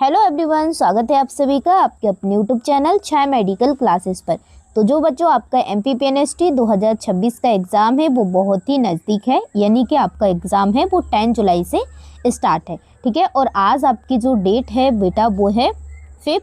Hello everyone, स्वागत है आप सभी का आपके अपने यूट्यूब चैनल छाया मेडिकल क्लासेस पर। तो जो बच्चों आपका MPPNST 2026 का एग्ज़ाम है वो बहुत ही नज़दीक है, यानी कि आपका एग्ज़ाम है वो 10 जुलाई से स्टार्ट है। ठीक है, और आज आपकी जो डेट है बेटा वो है 5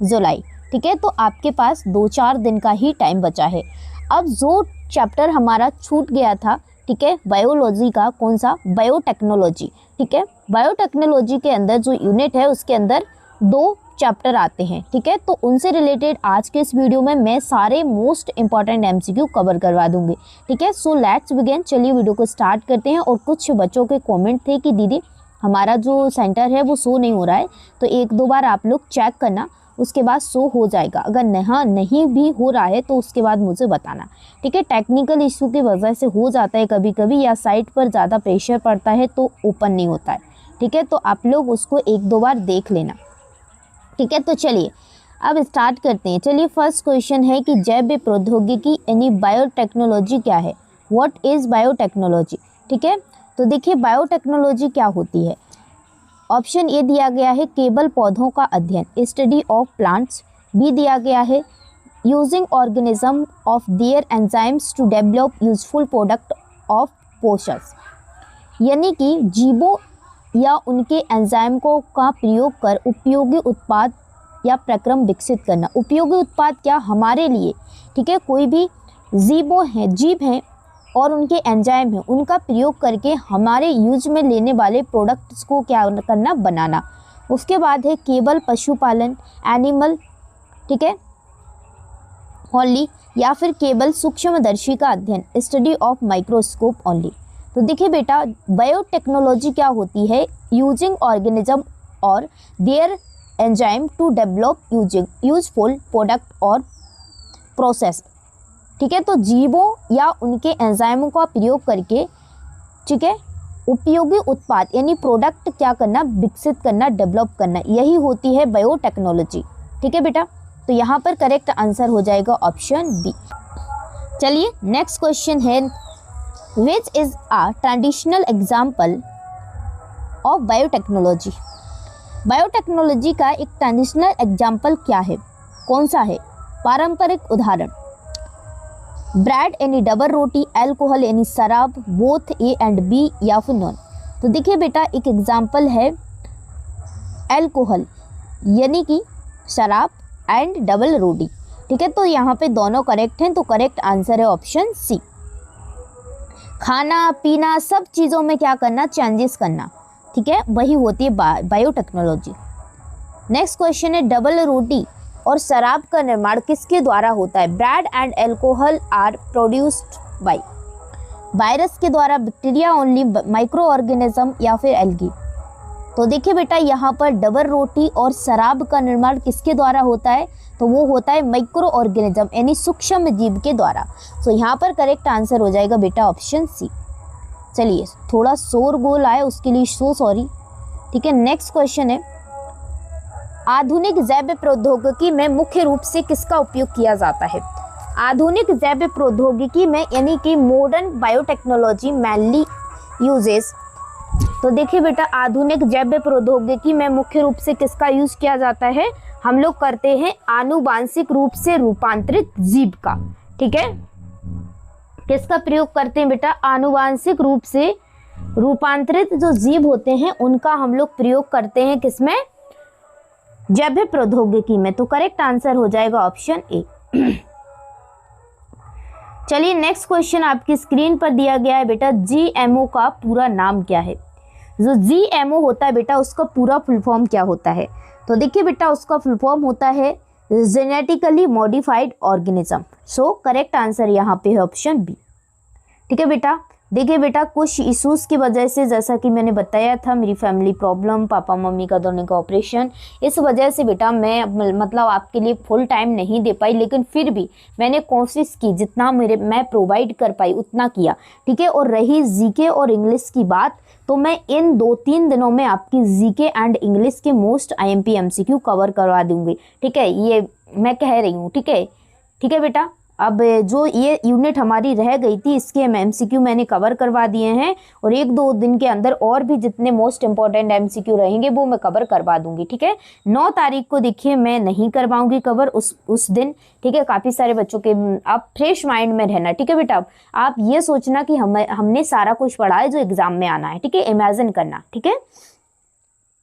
जुलाई। ठीक है, तो आपके पास 2-4 दिन का ही टाइम बचा है। अब जो चैप्टर हमारा छूट गया था, ठीक है, बायोलॉजी का, कौन सा, बायोटेक्नोलॉजी। ठीक है, बायोटेक्नोलॉजी के अंदर जो यूनिट है उसके अंदर 2 चैप्टर आते हैं। ठीक है, तो उनसे रिलेटेड आज के इस वीडियो में मैं सारे मोस्ट इंपॉर्टेंट MCQ कवर करवा दूंगी। ठीक है, सो लेट्स बिगिन। चलिए वीडियो को स्टार्ट करते हैं। और कुछ बच्चों के कमेंट थे कि दीदी हमारा जो सेंटर है वो शो नहीं हो रहा है, तो 1-2 बार आप लोग चेक करना, उसके बाद शो हो जाएगा। अगर नहीं भी हो रहा है तो उसके बाद मुझे बताना। ठीक है, टेक्निकल इशू की वजह से हो जाता है कभी कभी, या साइट पर ज़्यादा प्रेशर पड़ता है तो ओपन नहीं होता है। ठीक है, तो आप लोग उसको 1-2 बार देख लेना। ठीक है, तो चलिए अब स्टार्ट करते हैं। चलिए फर्स्ट क्वेश्चन है कि जैव प्रौद्योगिकी यानी बायोटेक्नोलॉजी क्या है। What is biotechnology. ठीक है, तो देखिए बायोटेक्नोलॉजी क्या होती है। ऑप्शन ए दिया गया है केवल पौधों का अध्ययन, स्टडी ऑफ प्लांट्स। बी दिया गया है using organism of their enzymes to develop useful product of पोषस, यानी कि जीवों या उनके एंजाइम को का प्रयोग कर उपयोगी उत्पाद या प्रक्रम विकसित करना। उपयोगी उत्पाद क्या, हमारे लिए। ठीक है, कोई भी जीव हैं और उनके एंजाइम हैं, उनका प्रयोग करके हमारे यूज में लेने वाले प्रोडक्ट्स को क्या करना, बनाना। उसके बाद है केवल पशुपालन, एनिमल, ठीक है, ओनली, या फिर केवल सूक्ष्मदर्शी का अध्ययन, स्टडी ऑफ माइक्रोस्कोप ओनली। तो देखिए बेटा बायोटेक्नोलॉजी क्या होती है, यूजिंग ऑर्गेनिज्म और their enzyme to develop useful product और प्रोसेस। ठीक है, तो जीवों या उनके एंजाइमों का प्रयोग करके, ठीक है, उपयोगी उत्पाद यानी प्रोडक्ट क्या करना, विकसित करना, डेवलप करना, यही होती है बायोटेक्नोलॉजी। ठीक है बेटा, तो यहाँ पर करेक्ट आंसर हो जाएगा ऑप्शन बी। चलिए नेक्स्ट क्वेश्चन है which is a traditional example of biotechnology. Biotechnology का एक ट्रेडिशनल एग्जाम्पल क्या है, कौन सा है। पारंपरिक उदाहरण ब्रेड यानी डबल रोटी, अल्कोहल यानी शराब, बोथ ए एंड बी या फिर नॉन। तो देखिए बेटा एक एग्जाम्पल है अल्कोहल यानी कि शराब एंड डबल रोटी। ठीक है, तो यहाँ पे दोनों करेक्ट हैं, तो करेक्ट आंसर है ऑप्शन सी। खाना पीना सब चीज़ों में क्या करना, चेंजेस करना। ठीक है, वही होती है बायोटेक्नोलॉजी। नेक्स्ट क्वेश्चन है डबल रोटी और शराब का निर्माण किसके द्वारा होता है। Bread and alcohol are produced by virus के द्वारा, बैक्टीरिया ओनली, माइक्रो ऑर्गेनिज्म या फिर एल्गी। तो देखिए बेटा यहाँ पर डबल रोटी और शराब का निर्माण किसके द्वारा होता है, तो वो होता है माइक्रो ऑर्गेनिज्म यानी सूक्ष्म जीव के द्वारा। तो यहाँ पर करेक्ट आंसर हो जाएगा बेटा ऑप्शन सी। चलिए थोड़ा शोरगुल आए उसके लिए सो सॉरी। ठीक है, नेक्स्ट क्वेश्चन है आधुनिक जैव प्रौद्योगिकी में मुख्य रूप से किसका उपयोग किया जाता है। आधुनिक जैव प्रौद्योगिकी में यानी कि मॉडर्न बायोटेक्नोलॉजी मेनली यूजेस। तो देखिए बेटा आधुनिक जैव प्रौद्योगिकी में मुख्य रूप से किसका यूज किया जाता है, हम लोग करते हैं आनुवांशिक रूप से रूपांतरित जीव का। ठीक है, किसका प्रयोग करते हैं बेटा, आनुवांशिक रूप से रूपांतरित जो जीव होते हैं उनका हम लोग प्रयोग करते हैं, किसमें, जैव प्रौद्योगिकी में। तो करेक्ट आंसर हो जाएगा ऑप्शन ए। चलिए नेक्स्ट क्वेश्चन आपकी स्क्रीन पर दिया गया है बेटा GMO का पूरा नाम क्या है। जो GMO होता है बेटा उसका पूरा फुल फॉर्म क्या होता है। तो देखिए बेटा उसका फुल फॉर्म होता है जेनेटिकली मॉडिफाइड ऑर्गेनिज्म। सो करेक्ट आंसर यहाँ पे है ऑप्शन बी। ठीक है बेटा, देखिए बेटा कुछ इश्यूज़ की वजह से, जैसा कि मैंने बताया था, मेरी फैमिली प्रॉब्लम, पापा मम्मी का दोनों का ऑपरेशन, इस वजह से बेटा मैं मतलब आपके लिए फुल टाइम नहीं दे पाई, लेकिन फिर भी मैंने कोशिश की, जितना मैं प्रोवाइड कर पाई उतना किया। ठीक है, और रही जीके और इंग्लिश की बात, तो मैं इन 2-3 दिनों में आपकी जीके एंड इंग्लिश के मोस्ट IMP MCQ कवर करवा दूंगी। ठीक है, ये मैं कह रही हूँ। ठीक है बेटा, अब जो ये यूनिट हमारी रह गई थी इसके MCQ मैंने कवर करवा दिए हैं, और 1-2 दिन के अंदर और भी जितने मोस्ट इंपॉर्टेंट MCQ रहेंगे वो मैं कवर करवा दूंगी। ठीक है, 9 तारीख को देखिए मैं नहीं करवाऊंगी कवर उस दिन। ठीक है, काफ़ी सारे बच्चों के, आप फ्रेश माइंड में रहना। ठीक है बेटा, आप ये सोचना कि हमने सारा कुछ पढ़ा है जो एग्जाम में आना है। ठीक है, इमेजिन करना। ठीक है,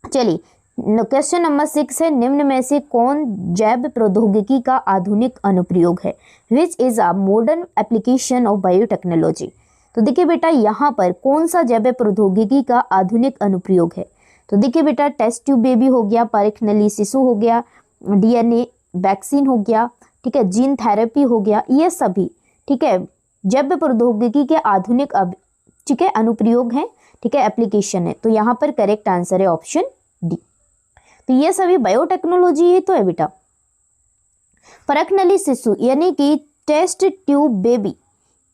चलिए क्वेश्चन नंबर 6 है, निम्न में से कौन जैव प्रौद्योगिकी का आधुनिक अनुप्रयोग है? Which is a modern application of biotechnology. तो देखिए बेटा यहाँ पर कौन सा जैव प्रौद्योगिकी का आधुनिक अनुप्रयोग है? तो देखिए बेटा, टेस्ट ट्यूब बेबी हो गया, परख शिशु हो गया, DNA वैक्सीन हो गया, ठीक है, जीन थेरेपी हो गया, ये सभी ठीक है जैव प्रौद्योगिकी के आधुनिक ठीक है अनुप्रयोग हैं। ठीक है, एप्लीकेशन है। तो यहाँ पर करेक्ट आंसर है ऑप्शन डी। तो ये सभी बायोटेक्नोलॉजी ही तो है बेटा। परखनली शिशु यानी कि टेस्ट ट्यूब बेबी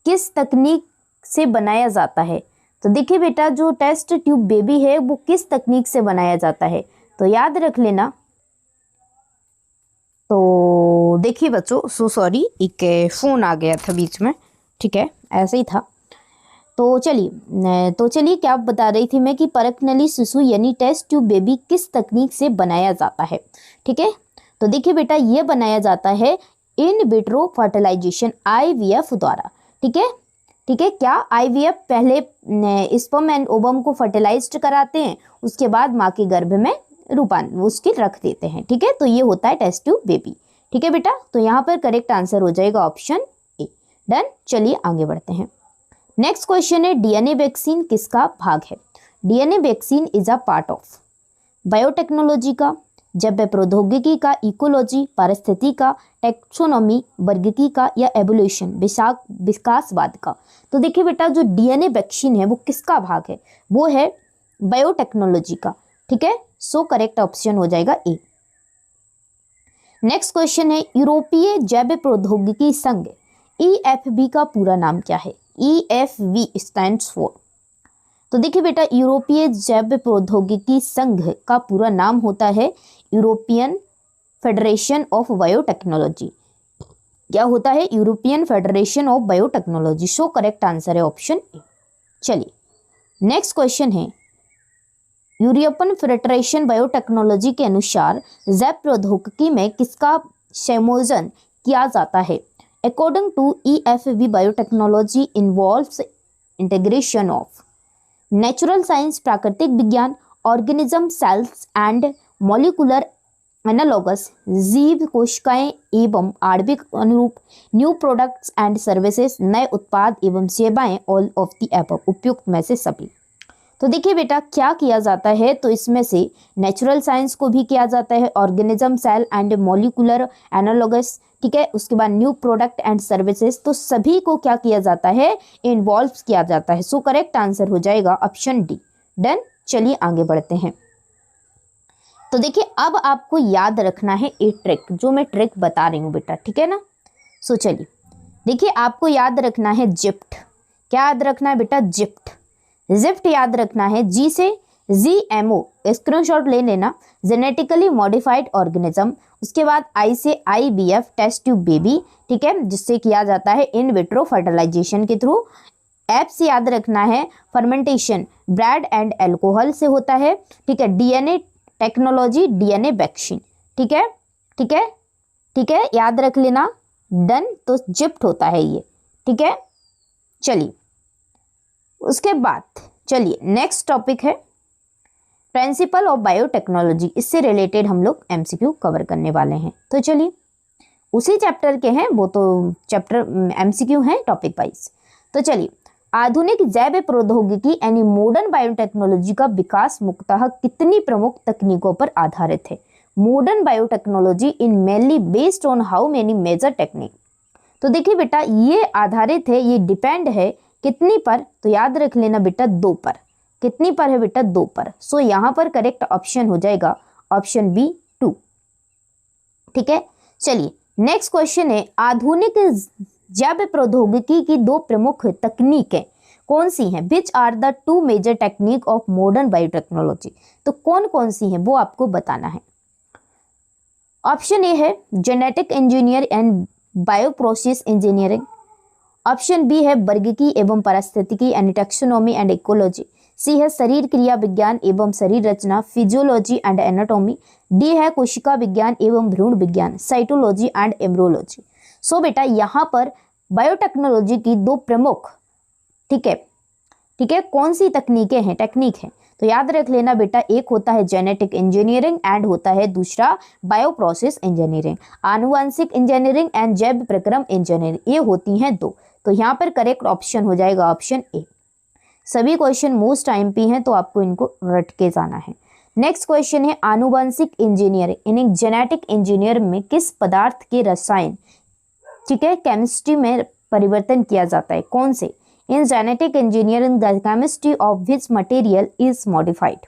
किस तकनीक से बनाया जाता है? तो देखिए बेटा, जो टेस्ट ट्यूब बेबी है वो किस तकनीक से बनाया जाता है, तो याद रख लेना। तो देखिए बच्चों, सॉरी, एक फ़ोन आ गया था बीच में। ठीक है, ऐसे ही था। तो चलिए क्या बता रही थी मैं कि परखनली शिशु यानी टेस्ट ट्यूब बेबी किस तकनीक से बनाया जाता है? ठीक है, तो देखिए बेटा, ये बनाया जाता है इन विट्रो फर्टिलाइजेशन IVF द्वारा। ठीक है, क्या IVF पहले स्पर्म एंड ओवम को फर्टिलाइज्ड कराते हैं, उसके बाद माँ के गर्भ में उसके रख देते हैं। ठीक है, तो ये होता है टेस्ट ट्यूब बेबी। ठीक है बेटा, तो यहाँ पर करेक्ट आंसर हो जाएगा ऑप्शन ए। डन, चलिए आगे बढ़ते हैं। नेक्स्ट क्वेश्चन है, DNA वैक्सीन किसका भाग है? DNA vaccine is a part of biotechnology का, जैव प्रौद्योगिकी का, इकोलॉजी पारिस्थिति का, टेक्सोनॉमी वर्गीकी का, या एवोल्यूशन विकासवाद का। तो देखिए बेटा, जो DNA वैक्सीन है वो किसका भाग है? वो है बायोटेक्नोलॉजी का। ठीक है, सो करेक्ट ऑप्शन हो जाएगा ए। नेक्स्ट क्वेश्चन है, यूरोपीय जैव प्रौद्योगिकी संघ EFB का पूरा नाम क्या है? EFB stands for. तो देखिए बेटा, यूरोपीय जैव प्रौद्योगिकी संघ का पूरा नाम होता है यूरोपियन फेडरेशन ऑफ बायोटेक्नोलॉजी। क्या होता है? European federation of biotechnology. So correct answer है ऑप्शन ए। चलिए नेक्स्ट क्वेश्चन है, यूरोपियन फेडरेशन बायोटेक्नोलॉजी के अनुसार जैव प्रौद्योगिकी में किसका संयोजन किया जाता है? According to EFB, biotechnology involves integration of natural science प्राकृतिक विज्ञान, organism cells and molecular analogous जीव कोशिकाएं एवं आणविक अनुरूप, न्यू प्रोडक्ट्स एंड सर्विसेज नए उत्पाद एवं सेवाएं, ऑल ऑफ द एबव उपयुक्त में से सभी। तो देखिए बेटा, क्या किया जाता है? तो इसमें से नेचुरल साइंस को भी किया जाता है, organism cell and molecular analogous, ठीक है, उसके बाद न्यू प्रोडक्ट एंड सर्विसेज, तो सभी को क्या किया जाता है? इन्वॉल्व किया जाता है। सो करेक्ट आंसर हो जाएगा ऑप्शन डी। डन, चलिए आगे बढ़ते हैं। तो देखिए, अब आपको याद रखना है एक ट्रिक, जो मैं ट्रिक बता रही हूँ बेटा, ठीक है ना। सो चलिए देखिए, आपको याद रखना है जिप्ट। क्या याद रखना है बेटा? जिप्ट याद रखना है। जी से GMO, स्क्रीनशॉट ले लेना, जेनेटिकली मॉडिफाइड ऑर्गेनिज्म। उसके बाद I से IVF, टेस्ट ट्यूब बेबी, ठीक है, जिससे किया जाता है इन विट्रो फर्टिलाइजेशन के थ्रू। F से याद रखना है फर्मेंटेशन, ब्रेड एंड एल्कोहल से होता है, ठीक है। DNA टेक्नोलॉजी, DNA वैक्सीन, ठीक है, याद रख लेना। डन, तो जिप्ट होता है ये, ठीक है। चलिए उसके बाद चलिए नेक्स्ट टॉपिक है प्रिंसिपल ऑफ बायोटेक्नोलॉजी। इससे रिलेटेड हम लोग MCQ कवर करने वाले हैं। तो चलिए उसी चैप्टर के हैं, वो तो चैप्टर MCQ हैं टॉपिक वाइज। तो चलिए, आधुनिक जैव प्रौद्योगिकी यानी मॉडर्न बायोटेक्नोलॉजी का विकास मुख्यतः कितनी प्रमुख तकनीकों पर आधारित है? Modern biotechnology in mainly based on how many major technique. तो देखिए बेटा, ये आधारित है, ये डिपेंड है कितनी पर? तो याद रख लेना बेटा, 2 पर। कितनी पर है बेटा? 2 पर। सो यहाँ पर करेक्ट ऑप्शन हो जाएगा ऑप्शन बी 2, ठीक है। चलिए नेक्स्ट क्वेश्चन है, आधुनिक जैव प्रौद्योगिकी की 2 प्रमुख तकनीकें कौन सी हैं? Which are the 2 major technique of modern biotechnology. तो कौन कौन सी हैं वो आपको बताना है। ऑप्शन ए है genetic engineer and bio process engineering. Option B है वर्गिकी एवं पारिस्थितिकी यानी टैक्सोनॉमी एंड इकोलॉजी। सी है शरीर क्रिया विज्ञान एवं शरीर रचना फिजियोलॉजी एंड एनाटॉमी। डी है कोशिका विज्ञान एवं भ्रूण विज्ञान साइटोलॉजी एंड एम्ब्रियोलॉजी। सो बेटा यहाँ पर बायोटेक्नोलॉजी की दो प्रमुख ठीक है कौन सी तकनीकें हैं टेक्निक है तो याद रख लेना बेटा, एक होता है जेनेटिक इंजीनियरिंग एंड होता है दूसरा बायो प्रोसेस इंजीनियरिंग। आनुवांशिक इंजीनियरिंग एंड जैव प्रक्रम इंजीनियरिंग ये होती हैं दो। तो यहाँ पर करेक्ट ऑप्शन हो जाएगा ऑप्शन ए। सभी क्वेश्चन मोस्ट आईएमपी हैं तो आपको इनको रट के जाना है। नेक्स्ट क्वेश्चन है आनुवांशिक इंजीनियरिंग यानी जेनेटिक इंजीनियर में किस पदार्थ के रसायन ठीक है केमिस्ट्री में परिवर्तन किया जाता है, कौन से? In genetic engineering the chemistry of which material is modified.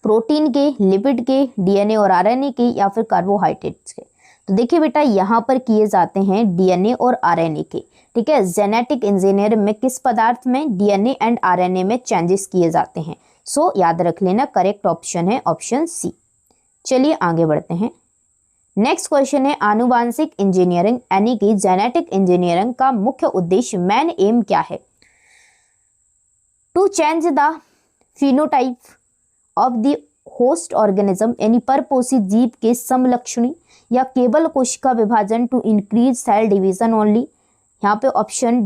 Protein के, लिपिड के, डीएनए और आरएनए के या फिर कार्बोहाइड्रेट्स के। तो देखिए बेटा यहाँ पर किए जाते हैं डीएनए और आरएनए के। ठीक है, जेनेटिक इंजीनियर में किस पदार्थ में डीएनए एंड आरएनए में चेंजेस किए जाते हैं। सो याद रख लेना करेक्ट ऑप्शन है ऑप्शन सी। चलिए आगे बढ़ते हैं। नेक्स्ट क्वेश्चन है आनुवांशिक इंजीनियरिंग यानी कि जेनेटिक इंजीनियरिंग का मुख्य उद्देश्य मेन एम क्या है? To change the phenotype of the host organism यानी परपोषी जीव के समलक्षणी या केवल कोशिका विभाजन to increase cell division only. यहाँ पे ऑप्शन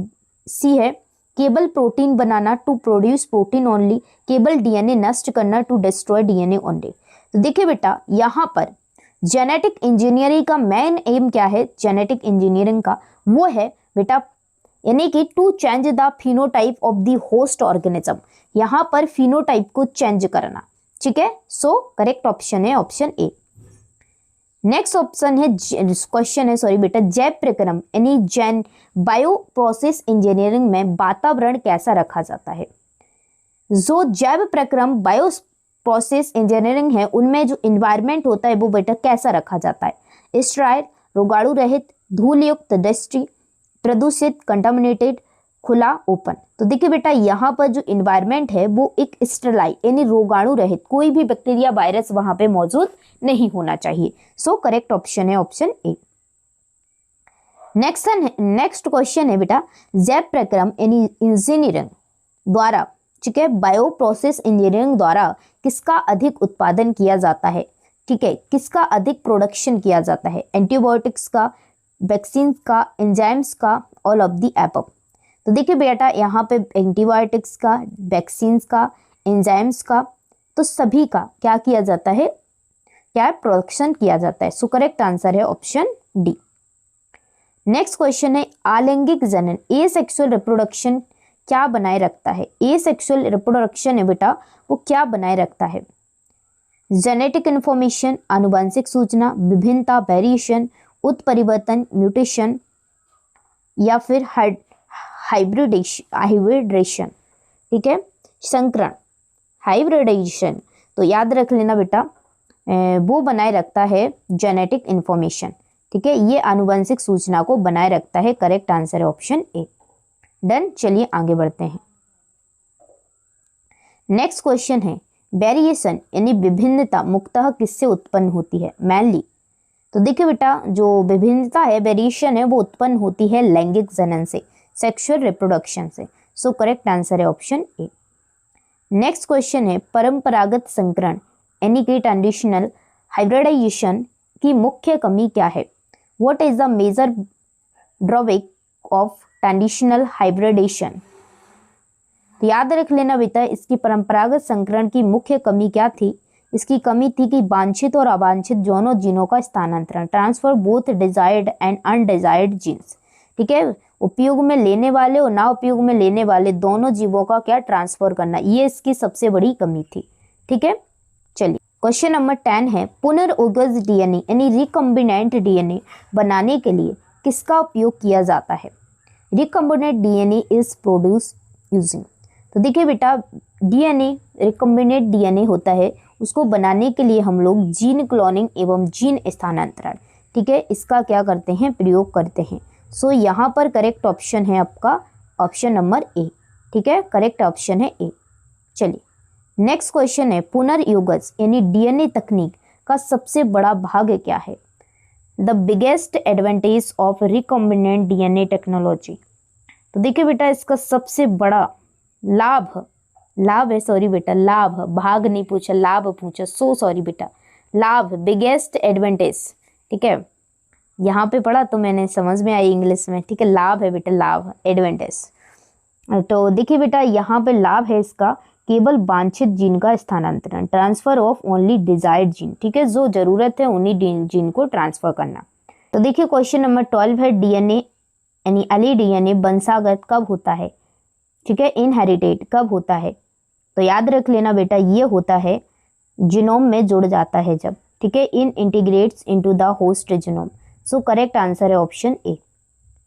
सी है केवल प्रोटीन बनाना टू प्रोड्यूस प्रोटीन ओनली, केवल डीएनए नष्ट करना टू डिस्ट्रॉय डीएनए ओनली। तो देखिए बेटा यहाँ पर जेनेटिक इंजीनियरिंग का मेन एम क्या है? जेनेटिक इंजीनियरिंग का वो है बेटा यानी कि to change the phenotype of the host organism, यहाँ पर फिनोटाइप को चेंज करना। ठीक है, सो करेक्ट ऑप्शन है ऑप्शन ए। नेक्स्ट ऑप्शन है क्वेश्चन है सॉरी बेटा जैव प्रक्रम यानी जैन बायो प्रोसेस इंजीनियरिंग में वातावरण कैसा रखा जाता है। जो जैव प्रक्रम बायो प्रोसेस इंजीनियरिंग है उनमें जो इन्वायरमेंट होता है वो बेटा कैसा रखा जाता है? स्टेराइल, रोगाणु रहित, धूल युक्त, डस्टी, प्रदूषित, कंटामिनेटेड, खुला, ओपन। तो देखिए बेटा यहाँ पर जो इन्वायरमेंट है वो एक स्टेराइल यानी रोगाणु रहित, कोई भी बैक्टीरिया वायरस वहां पे मौजूद नहीं होना चाहिए। सो करेक्ट ऑप्शन है ऑप्शन ए। नेक्स्ट क्वेश्चन है बेटा जैव प्रक्रम यानी इंजीनियरिंग द्वारा ठीक है बायो प्रोसेस इंजीनियरिंग द्वारा किसका अधिक उत्पादन किया जाता है? ठीक है, किसका अधिक प्रोडक्शन किया जाता है? एंटीबायोटिक्स का, वैक्सीन का, एंजाइम्स का, ऑल ऑफ द एबव। तो देखिए बेटा यहाँ पे एंटीबायोटिक्स का, वैक्सीन का, एंजाइम्स का, तो सभी का क्या किया जाता है? क्या प्रोडक्शन किया जाता है। सो करेक्ट आंसर है ऑप्शन डी। नेक्स्ट क्वेश्चन है आलैंगिक जनन एसेक्सुअल रिप्रोडक्शन क्या बनाए रखता है? एसेक्सुअल रिप्रोडक्शन है बेटा वो क्या बनाए रखता है? जेनेटिक इंफॉर्मेशन, आनुवंशिक सूचना, विभिन्नता, वेरिएशन, उत्परिवर्तन, म्यूटेशन या फिर हाइब्रिडेशन। ठीक है, संकरण, हाइब्रिडेशन। तो याद रख लेना बेटा वो बनाए रखता है जेनेटिक इंफॉर्मेशन। ठीक है, ये आनुवंशिक सूचना को बनाए रखता है। करेक्ट आंसर है ऑप्शन ए। डन, चलिए आगे बढ़ते हैं। नेक्स्ट क्वेश्चन है वेरिएशन यानी विभिन्नता मुख्यतः किससे उत्पन्न होती है? मेनली तो देखिए बेटा जो विभिन्नता है वेरिएशन है वो उत्पन्न होती है लैंगिक जनन से, सेक्सुअल रिप्रोडक्शन से। सो करेक्ट आंसर है ऑप्शन ए। नेक्स्ट क्वेश्चन है परंपरागत संकरण यानी कि ट्रेडिशनल हाइब्रिडाइजेशन की मुख्य कमी क्या है? What is the major drawback of traditional hybridisation? तो याद रख लेना बेटा इसकी परंपरागत संकरण की मुख्य कमी क्या थी? इसकी कमी थी कि वांछित और अवांछित दोनों जीनों का स्थानांतरण, transfer both desired and undesired genes. ठीक है, उपयोग में लेने वाले और ना उपयोग में लेने वाले दोनों जीवों का क्या ट्रांसफर करना, ये इसकी सबसे बड़ी कमी थी। ठीक है, चलिए क्वेश्चन नंबर 10 है पुनर्उगज डीएनए यानी रिकम्बिनेंट डीएनए बनाने के लिए किसका उपयोग किया जाता है? Recombinant DNA is produce using. तो देखिए बेटा डीएनए रिकम्बिनेंट डीएनए होता है, उसको बनाने के लिए हम लोग जीन क्लोनिंग एवं जीन स्थानांतरण ठीक है इसका क्या करते हैं? प्रयोग करते हैं। सो यहाँ पर करेक्ट ऑप्शन है आपका ऑप्शन नंबर ए। ठीक है, करेक्ट ऑप्शन है ए। चलिए नेक्स्ट क्वेश्चन है पुनर्युगज यानी डीएनए तकनीक का सबसे बड़ा भाग क्या है? The biggest advantage of recombinant DNA technology. तो देखिए बेटा, इसका सबसे बड़ा लाभ, लाभ है, सॉरी बेटा, लाभ, भाग नहीं पूछा, लाभ पूछा, सो सॉरी बेटा, लाभ, बिगेस्ट एडवांटेज, ठीक है, यहाँ पे पढ़ा तो मैंने समझ में आई इंग्लिश में, ठीक है, लाभ है बेटा, लाभ, एडवांटेज। तो देखिए बेटा, यहाँ पे लाभ है इसका, केवल वांछित जीन का स्थानांतरण, transfer of only desired gene, ठीक है, जो जरूरत है उन्हीं जीन को ट्रांसफर करना। तो देखिए क्वेश्चन नंबर 12 है, डीएनए यानी अली डीएनए वंशागत कब होता है, ठीक है, इनहेरिटेड कब होता है। तो याद रख लेना बेटा, ये होता है जीनोम में जुड़ जाता है जब, ठीक है, in integrates into the host genome. So correct answer है ऑप्शन ए।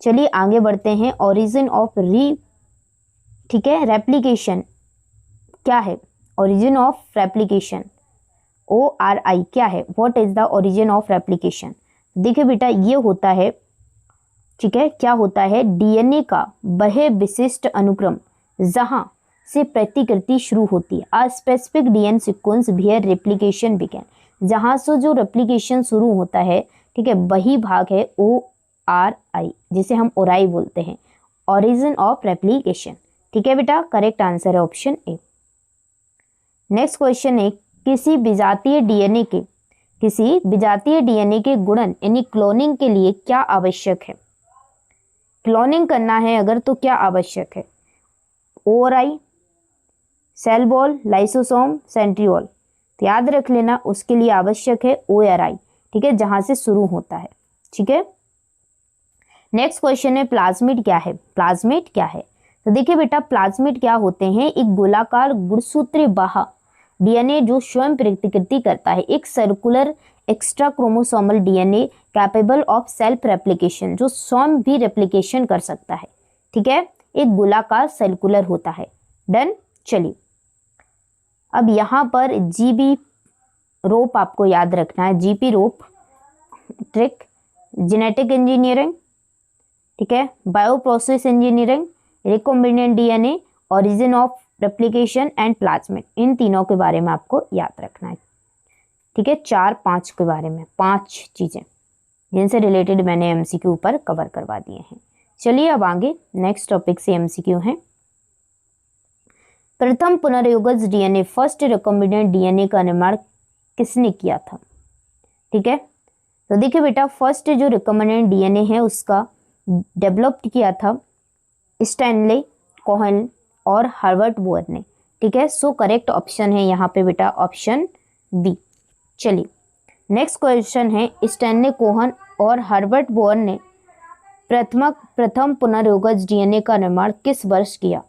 चलिए आगे बढ़ते हैं, ओरिजिन ऑफ ठीक है, रेप्लिकेशन क्या है, ओरिजिन ऑफ रेप्लिकेशन, ORI क्या है, what is the origin of replication. देखिए बेटा, ये होता है, ठीक है, क्या होता है, डीएनए का वह विशिष्ट अनुक्रम जहां से प्रतिकृति शुरू होती है, a specific DNA sequence where replication begin, जहां से जो रेप्लिकेशन शुरू होता है, ठीक है, वही भाग है ORI, जिसे हम ओराई बोलते हैं, ओरिजिन ऑफ रेप्लिकेशन, ठीक है बेटा, करेक्ट आंसर है ऑप्शन ए। नेक्स्ट क्वेश्चन है, किसी विजातीय डीएनए के गुणन यानी क्लोनिंग के लिए क्या आवश्यक है, क्लोनिंग करना है अगर तो क्या आवश्यक है, ORI, cell wall, lysosome, centriole. तो याद रख लेना, उसके लिए आवश्यक है ORI, ठीक है, जहां से शुरू होता है, ठीक है। नेक्स्ट क्वेश्चन है, प्लाज्मिड क्या है, प्लाज्मिड क्या है। तो देखिए बेटा, प्लाज्मिड क्या होते हैं, एक गोलाकार गुणसूत्री बाह्य डीएनए जो स्वयं प्रतिकृति करता है, एक circular extra chromosomal DNA capable of self replication, जो स्वयं भी रेप्लिकेशन कर सकता है, ठीक है, एक गोलाकार सर्कुलर होता है। डन। चलिए अब यहाँ पर जीबी रोप आपको याद रखना है, GP rope trick, genetic engineering, ठीक है, bioprocess engineering, recombinant DNA, origin of replication and plasmid, इन तीनों के बारे में आपको याद रखना है, ठीक है, 4-5 के बारे में, 5 चीजें जिनसे रिलेटेड मैंने एमसीक्यू ऊपर कवर करवा दिए हैं। चलिए अब आगे नेक्स्ट टॉपिक से एमसीक्यू है, प्रथम पुनर्योगज डीएनए, फर्स्ट रिकॉम्बिनेंट डीएनए का निर्माण किसने किया था, ठीक है। तो देखिए बेटा, फर्स्ट जो रिकॉम्बिनेंट डीएनए है उसका डेवलप किया था स्टैनले कोहेन और हर्बर्ट बोअर ने, ठीक है। सो करेक्ट ऑप्शन है यहाँ पे बेटा ऑप्शन बी। चलिए नेक्स्ट क्वेश्चन है, स्टैनले कोहेन और हर्बर्ट बोअर ने प्रथम पुनर्योगज डीएनए का निर्माण किस वर्ष किया।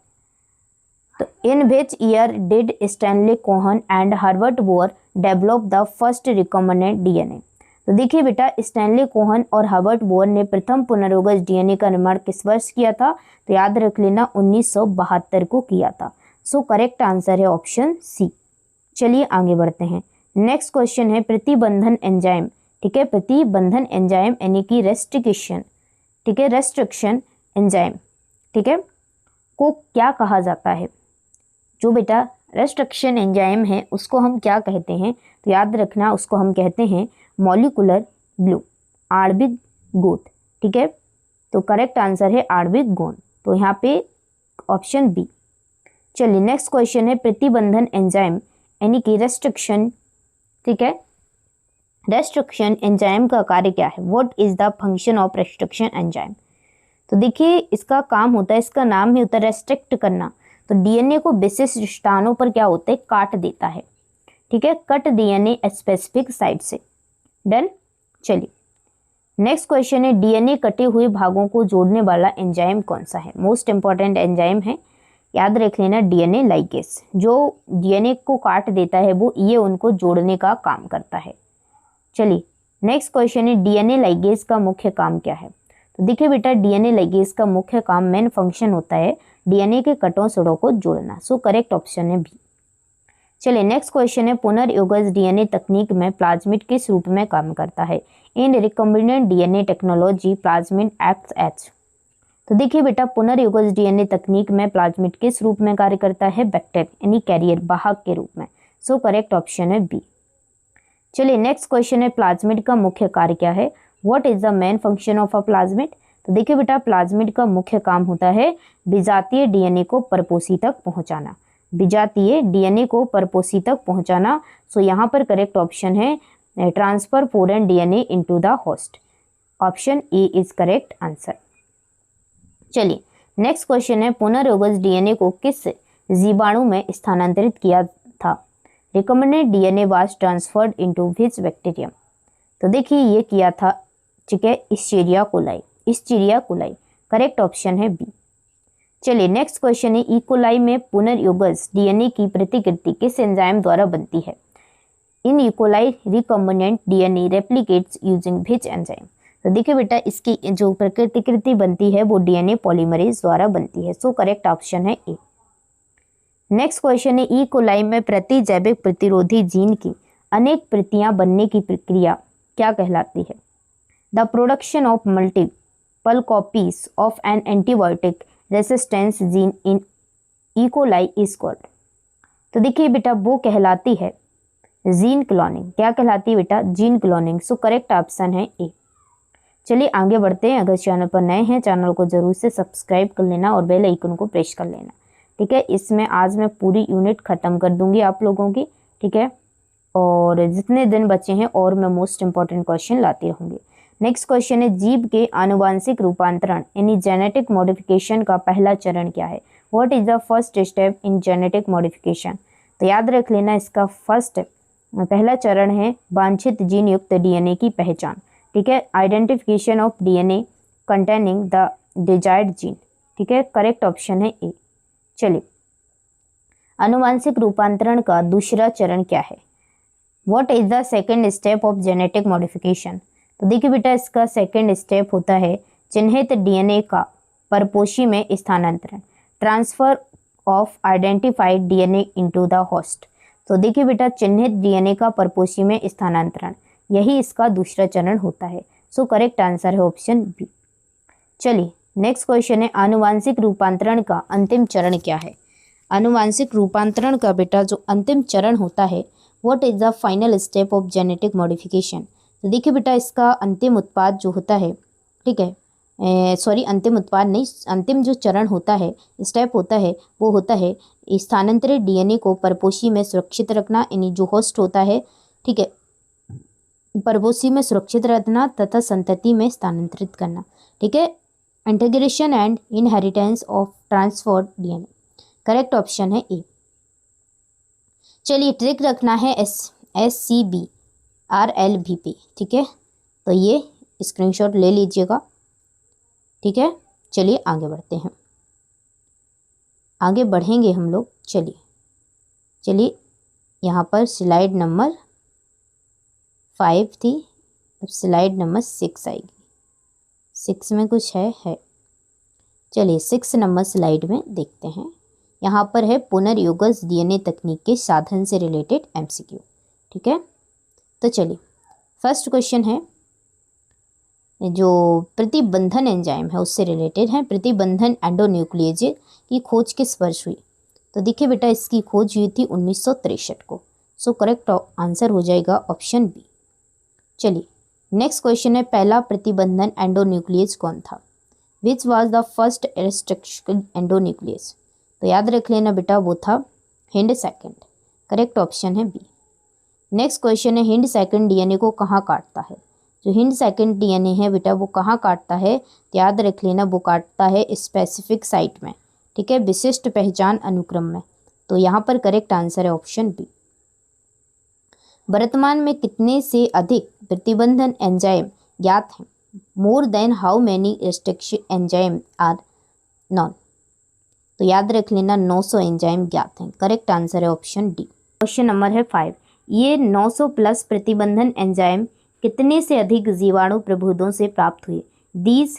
तो in which year did Stanley Cohen and Herbert Boyer develop the first recombinant DNA. तो देखिए बेटा, स्टैनले कोहेन और हर्बर्ट बोअर ने प्रथम पुनर्योगज डीएनए का निर्माण किस वर्ष किया था। तो याद रख लेना 1972 को किया था। सो करेक्ट आंसर है ऑप्शन सी। चलिए आगे बढ़ते हैं। नेक्स्ट क्वेश्चन है, प्रतिबंधन एंजाइम, ठीक है, प्रतिबंधन एंजाइम यानी कि रेस्ट्रिक्शन, ठीक है, रेस्ट्रिक्शन एंजाइम, ठीक है, को क्या कहा जाता है। जो बेटा रेस्ट्रिक्शन एंजाइम है उसको हम क्या कहते हैं। तो याद रखना, उसको हम कहते हैं मॉलिक्यूलर ग्लू, आणविक गोंद, ठीक है। तो करेक्ट आंसर है आणविक गोंद, तो यहाँ पे ऑप्शन बी। चलिए नेक्स्ट क्वेश्चन है, प्रतिबंधन एंजाइम यानी कि रेस्ट्रिक्शन, ठीक है, रेस्ट्रिक्शन एंजाइम का कार्य क्या है। What is the function of restriction enzyme. तो देखिए इसका काम होता है, इसका नाम ही होता है रेस्ट्रिक्ट करना। तो डीएनए को विशिष्ट स्थानों पर क्या होता है, काट देता है, ठीक है, कट डीएनए स्पेसिफिक साइट से। डन। चलिए नेक्स्ट क्वेश्चन है, डीएनए कटे हुए भागों को जोड़ने वाला एंजाइम कौन सा है। मोस्ट इंपॉर्टेंट एंजाइम है, याद रख लेना, डीएनए लाइगेस। जो डीएनए को काट देता है वो ये उनको जोड़ने का काम करता है। चलिए नेक्स्ट क्वेश्चन है, डीएनए लाइगेस का मुख्य काम क्या है। तो देखिए बेटा, डीएनए लाइगेस का मुख्य काम, मेन फंक्शन होता है डीएनए के कटों सड़ों को जोड़ना। सो करेक्ट ऑप्शन है बी। चलिए नेक्स्ट क्वेश्चन है, पुनर्योगज डीएनए तकनीक में प्लाज्मिड किस रूप में काम करता है। In recombinant DNA technology plasmid acts as. तो देखिए बेटा, पुनर्योगज डीएनए तकनीक में प्लाज्मिड किस रूप में कार्य करता है, वेक्टर यानी कैरियर, वाहक के रूप में। सो करेक्ट ऑप्शन है बी। चलिए नेक्स्ट क्वेश्चन है, प्लाज्मिड का मुख्य कार्य क्या है। What is the main function of a plasmid? तो देखिए बेटा, प्लाज्मिड का मुख्य काम होता है विजातीय डीएनए को परपोषी तक पहुंचाना, विजातीय डीएनए को परपोषी तक पहुंचाना। सो यहाँ पर करेक्ट ऑप्शन है transfer foreign DNA into the host. Option A is correct answer. चलिए नेक्स्ट क्वेश्चन है, पुनर्योगज डीएनए को किस जीवाणु में स्थानांतरित किया था? Recommended DNA was transferred into which bacterium? तो देखिए ये किया था, ठीक है, इस्चेरिया कोलाई, इस्चेरिया कोलाई। करेक्ट ऑप्शन है बी। चलिए नेक्स्ट क्वेश्चन है, ई कोलाई में पुनर्योगज डीएनए की प्रतिकृति किस एंजाइम द्वारा बनती है? In E coli recombinant DNA replicates using which enzyme? तो देखिए बेटा, इसकी जो प्रतिकृति बनती है वो डीएनए पॉलीमरेज द्वारा बनती है। सो करेक्ट ऑप्शन है ए। नेक्स्ट क्वेश्चन है, ई कोलाई में प्रतिजैविक प्रतिरोधी जीन की अनेक प्रतियां बनने की प्रक्रिया क्या कहलाती है? The production of multiple copies of an antibiotic resistance gene in E coli is called? तो देखिए बेटा, वो कहलाती है जीन क्लोनिंग। क्या कहलाती है बेटा? Gene cloning. सो करेक्ट ऑप्शन है ए। चलिए आगे बढ़ते हैं। अगर चैनल पर नए हैं, चैनल को जरूर से सब्सक्राइब कर लेना और बेल आइकन को प्रेस कर लेना, ठीक है। इसमें आज मैं पूरी यूनिट ख़त्म कर दूंगी आप लोगों की, ठीक है। और जितने दिन बचे हैं और मैं मोस्ट इंपॉर्टेंट क्वेश्चन लाती रहूँगी। नेक्स्ट क्वेश्चन है, जीव के आनुवांशिक रूपांतरण यानी जेनेटिक मॉडिफिकेशन का पहला चरण क्या है? What is the first step in genetic modification? तो याद रख लेना, इसका पहला चरण है वांछित जीन युक्त डीएनए की पहचान, ठीक है। Identification of DNA containing the desired gene, ठीक है। करेक्ट ऑप्शन है ए। चलिए, आनुवांशिक रूपांतरण का दूसरा चरण क्या है? What is the second step of genetic modification? तो देखिए बेटा, इसका सेकेंड स्टेप होता है चिन्हित डीएनए का परपोषी में स्थानांतरण, transfer of identified DNA into the host. तो देखिए बेटा, चिन्हित डीएनए का परपोषी में स्थानांतरण, यही इसका दूसरा चरण होता है। सो करेक्ट आंसर है ऑप्शन बी। चलिए नेक्स्ट क्वेश्चन है, आनुवांशिक रूपांतरण का अंतिम चरण क्या है? आनुवांशिक रूपांतरण का बेटा जो अंतिम चरण होता है, what is the final step of genetic modification? तो देखिए बेटा, इसका अंतिम उत्पाद जो होता है, ठीक है, अंतिम उत्पाद नहीं, अंतिम जो चरण होता है, स्टेप होता है, वो होता है स्थानांतरित डीएनए को परपोषी में सुरक्षित रखना, यानी जो होस्ट होता है, ठीक है, परपोषी में सुरक्षित रखना तथा संतति में स्थानांतरित करना, ठीक है। Integration and inheritance of transferred DNA. Correct option है ए। चलिए, ट्रिक रखना है SCBRLVP, ठीक है। तो ये स्क्रीनशॉट ले लीजिएगा, ठीक है। चलिए आगे बढ़ते हैं, आगे बढ़ेंगे हम लोग। चलिए यहाँ पर स्लाइड नंबर 5 थी, अब स्लाइड नंबर 6 आएगी। 6 में कुछ है। चलिए 6 नंबर स्लाइड में देखते हैं। यहाँ पर है पुनर्योगज डीएनए तकनीक के साधन से रिलेटेड MCQ, ठीक है। तो चलिए फर्स्ट क्वेश्चन है, जो प्रतिबंधन एंजाइम है उससे रिलेटेड है। प्रतिबंधन एंडोन्यूक्लियेज की खोज किस वर्ष हुई? तो देखिए बेटा, इसकी खोज हुई थी 1963 को। सो करेक्ट आंसर हो जाएगा ऑप्शन बी। चलिए नेक्स्ट क्वेश्चन है, पहला प्रतिबंधन एंडोन्यूक्लियेज कौन था? Which was the first restriction endonuclease? तो याद रख लेना बेटा, वो था हिंड सेकंड। करेक्ट ऑप्शन है बी। नेक्स्ट क्वेश्चन है, हिंड सेकंड डीएनए को कहाँ काटता है? जो हिंड सेकंड डीएनए है बेटा, वो कहाँ काटता है? तो याद रख लेना, वो काटता है स्पेसिफिक साइट में, ठीक है, विशिष्ट पहचान अनुक्रम में। तो यहाँ पर करेक्ट आंसर है ऑप्शन बी। वर्तमान में कितने से अधिक प्रतिबंधन एंजाइम ज्ञात हैं? More than how many restriction enzyme are known? तो याद रख लेना, 900 एंजाइम ज्ञात हैं। करेक्ट आंसर है ऑप्शन डी। क्वेश्चन नंबर है 5, ये 900 प्लस प्रतिबंधन एंजाइम कितने से अधिक जीवाणु प्रभेदों से प्राप्त हुए? These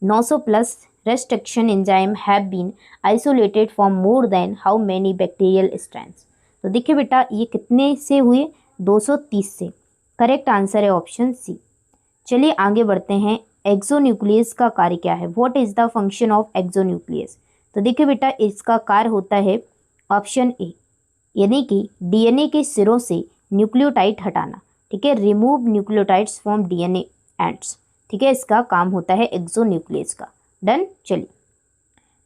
900 plus restriction enzyme have been isolated from more than how many bacterial strands? तो देखिए बेटा, ये कितने से हुए? 230 से। करेक्ट आंसर है ऑप्शन सी। चलिए आगे बढ़ते हैं। एक्सोन्यूक्लियस का कार्य क्या है? What is the function of exonuclease? तो देखिए बेटा, इसका कार्य होता है ऑप्शन ए, यानी कि डीएनए के सिरों से न्यूक्लियोटाइड हटाना, ठीक है, remove nucleotides from DNA ends. ठीक है, इसका काम होता है एक्सोन्यूक्लियस का। डन। चलिए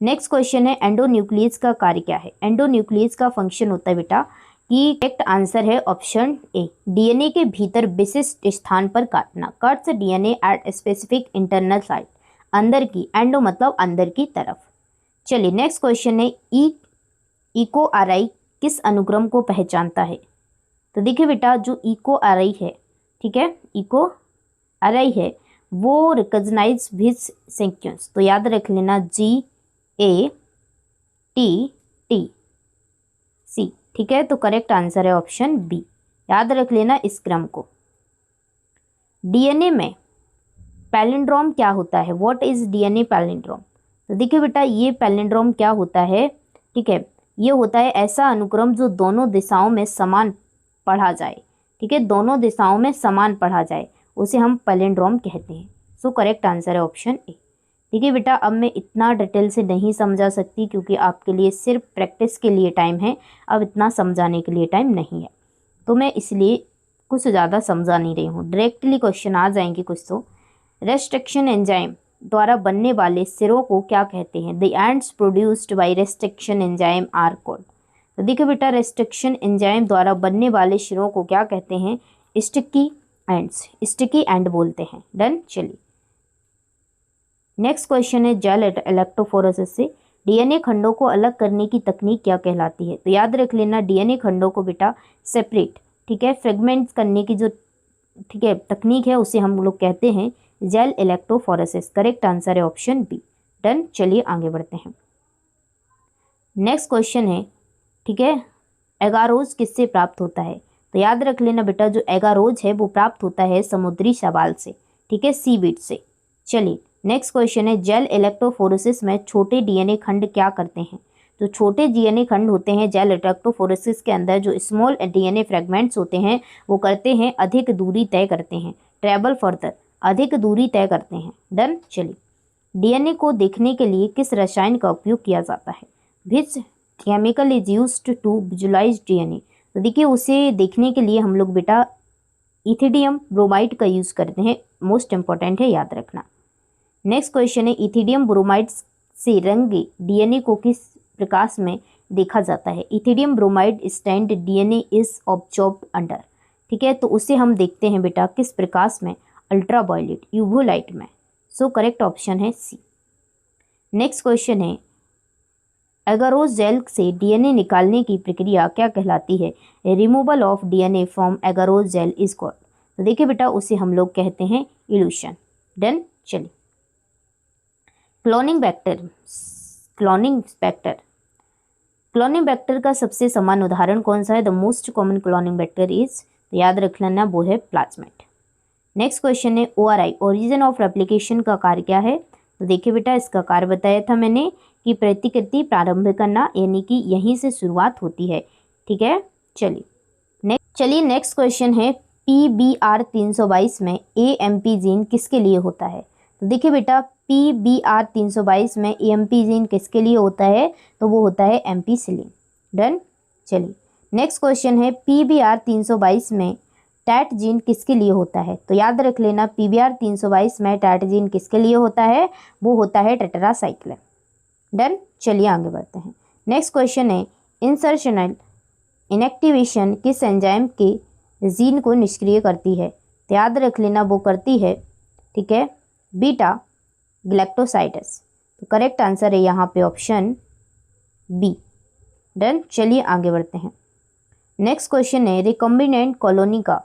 नेक्स्ट क्वेश्चन है एंडोन्यूक्लियस का कार्य क्या है। एंडोन्यूक्लियस का फंक्शन होता है बेटा कि करेक्ट आंसर है ऑप्शन ए, डीएनए के भीतर विशिष्ट स्थान पर काटना। Cuts DNA at specific internal site, अंदर की, एंडो मतलब अंदर की तरफ। चलिए नेक्स्ट क्वेश्चन है इको आरआई किस अनुक्रम को पहचानता है। तो देखिए बेटा जो इको आरआई है, ठीक है, इको आरआई है वो रिकॉग्नाइज विच सीक्वेंस। तो याद रख लेना GATTC। ठीक है, तो करेक्ट आंसर है ऑप्शन बी, याद रख लेना इस क्रम को। डीएनए में पैलिंड्रोम क्या होता है, व्हाट इज डीएनए पैलिंड्रोम। तो देखिए बेटा ये पैलिंड्रोम क्या होता है, ठीक है, ये होता है ऐसा अनुक्रम जो दोनों दिशाओं में समान पढ़ा जाए। ठीक है, दोनों दिशाओं में समान पढ़ा जाए उसे हम पैलिंड्रोम कहते हैं। सो करेक्ट आंसर है ऑप्शन ए। देखिए बेटा अब मैं इतना डिटेल से नहीं समझा सकती क्योंकि आपके लिए सिर्फ प्रैक्टिस के लिए टाइम है, अब इतना समझाने के लिए टाइम नहीं है, तो मैं इसलिए कुछ ज़्यादा समझा नहीं रही हूँ। डायरेक्टली क्वेश्चन आ जाएंगे कुछ। तो रेस्ट्रिक्शन एंजाइम द्वारा बनने वाले सिरों को क्या कहते हैं। The ends produced by restriction enzyme are called. तो देखिए बेटा रेस्ट्रिक्शन एंजाइम द्वारा बनने वाले सिरों को क्या कहते हैं, स्टिकी एंड्स, स्टिकी एंड बोलते हैं। डन। चलिए नेक्स्ट क्वेश्चन है जेल इलेक्ट्रोफोरेसिस से डीएनए खंडों को अलग करने की तकनीक क्या कहलाती है। तो याद रख लेना डीएनए खंडों को बेटा सेपरेट, ठीक है, फ्रेगमेंट्स करने की जो, ठीक है, तकनीक है उसे हम लोग कहते हैं जेल इलेक्ट्रोफोरेसिस। करेक्ट आंसर है ऑप्शन बी। डन। चलिए आगे बढ़ते हैं। नेक्स्ट क्वेश्चन है, ठीक है, एगारोज किससे प्राप्त होता है। तो याद रख लेना बेटा जो एगारोज है वो प्राप्त होता है समुद्री शैवाल से, ठीक है, सीवीड से। चलिए नेक्स्ट क्वेश्चन है जेल इलेक्ट्रोफोरेसिस में छोटे डीएनए खंड क्या करते हैं। तो छोटे डीएनए खंड होते हैं जेल इलेक्ट्रोफोरेसिस के अंदर जो स्मॉल डीएनए फ्रेगमेंट्स होते हैं वो करते हैं अधिक दूरी तय करते हैं, ट्रैवल फर्दर, अधिक दूरी तय करते हैं। डन। चलिए डीएनए को देखने के लिए किस रसायन का उपयोग किया जाता है। Which chemical is used to visualise DNA. तो देखिए उसे देखने के लिए हम लोग बेटा इथिडियम ब्रोमाइड का यूज़ करते हैं, मोस्ट इंपॉर्टेंट है, याद रखना। नेक्स्ट क्वेश्चन है इथिडियम ब्रोमाइड से रंगे डीएनए को किस प्रकाश में देखा जाता है। Ethidium bromide stained DNA is absorbed under. ठीक है, तो उसे हम देखते हैं बेटा किस प्रकाश में, अल्ट्रावायलेट, यूवी लाइट में। सो करेक्ट ऑप्शन है सी। नेक्स्ट क्वेश्चन है एगारोज जेल से डीएनए निकालने की प्रक्रिया क्या कहलाती है। Removal of DNA from agarose gel is called. तो देखिए बेटा उसे हम लोग कहते हैं इल्यूशन। डन। चलिए क्लोनिंग वेक्टर का सबसे समान उदाहरण कौन सा है। The most common cloning vector is, तो याद रख लेना वो है प्लाज्मिड। नेक्स्ट क्वेश्चन है ORI ओरिजिन ऑफ रेप्लिकेशन का कार्य क्या है। तो देखिए बेटा इसका कार्य बताया था मैंने कि प्रतिकृति प्रारंभ करना, यानी कि यहीं से शुरुआत होती है। ठीक है, चलिए नेक्स्ट क्वेश्चन है PBR 322 में AMP जीन किसके लिए होता है। तो देखिए बेटा PBR 322 में AMP जीन किसके लिए होता है, तो वो होता है एम्पीसिलिन। डन। चलिए नेक्स्ट क्वेश्चन है PBR 322 में टैट जीन किसके लिए होता है। तो याद रख लेना PBR 322 में टैट जीन किसके लिए होता है, वो होता है टेट्रासाइक्लिन। डन। चलिए आगे बढ़ते हैं। नेक्स्ट क्वेश्चन है इंसर्शनल इनएक्टिवेशन किस एंजाइम के जीन को निष्क्रिय करती है। तो याद रख लेना वो करती है, ठीक है, बीटा ग्लैक्टोसाइडस। तो करेक्ट आंसर है यहाँ पे ऑप्शन बी। डन। चलिए आगे बढ़ते हैं। नेक्स्ट क्वेश्चन है रिकम्बिनेंट कॉलोनी का,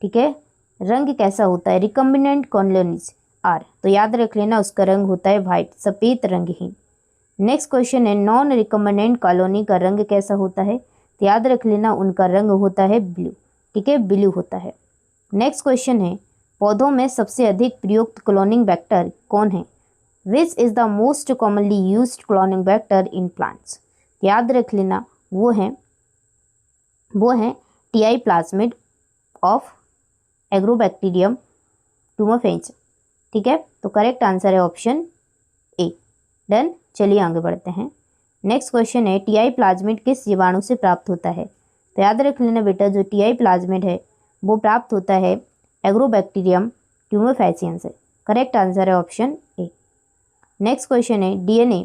ठीक है, रंग कैसा होता है। रिकम्बिनेंट कॉलोनीज आर, तो याद रख लेना उसका रंग होता है वाइट, सफ़ेद रंगहीन। नेक्स्ट क्वेश्चन है नॉन रिकम्बिनेंट कॉलोनी का रंग कैसा होता है। तो याद रख लेना उनका रंग होता है ब्लू, ठीक है, ब्लू होता है। नेक्स्ट क्वेश्चन है पौधों में सबसे अधिक प्रयुक्त क्लोनिंग वेक्टर कौन है। Which is the most commonly used cloning vector in plants. याद रख लेना वो है TI प्लाज्मिड ऑफ एग्रोबैक्टीरियम ट्यूमोफेंस। ठीक है, तो करेक्ट आंसर है ऑप्शन ए। डन। चलिए आगे बढ़ते हैं। नेक्स्ट क्वेश्चन है TI प्लाज्मिड किस जीवाणु से प्राप्त होता है। तो याद रख लेना बेटा जो TI प्लाज्मिड है वो प्राप्त होता है एग्रोबैक्टीरियम ट्यूमेफेसियंस है। करेक्ट आंसर है ऑप्शन ए। नेक्स्ट क्वेश्चन है डीएनए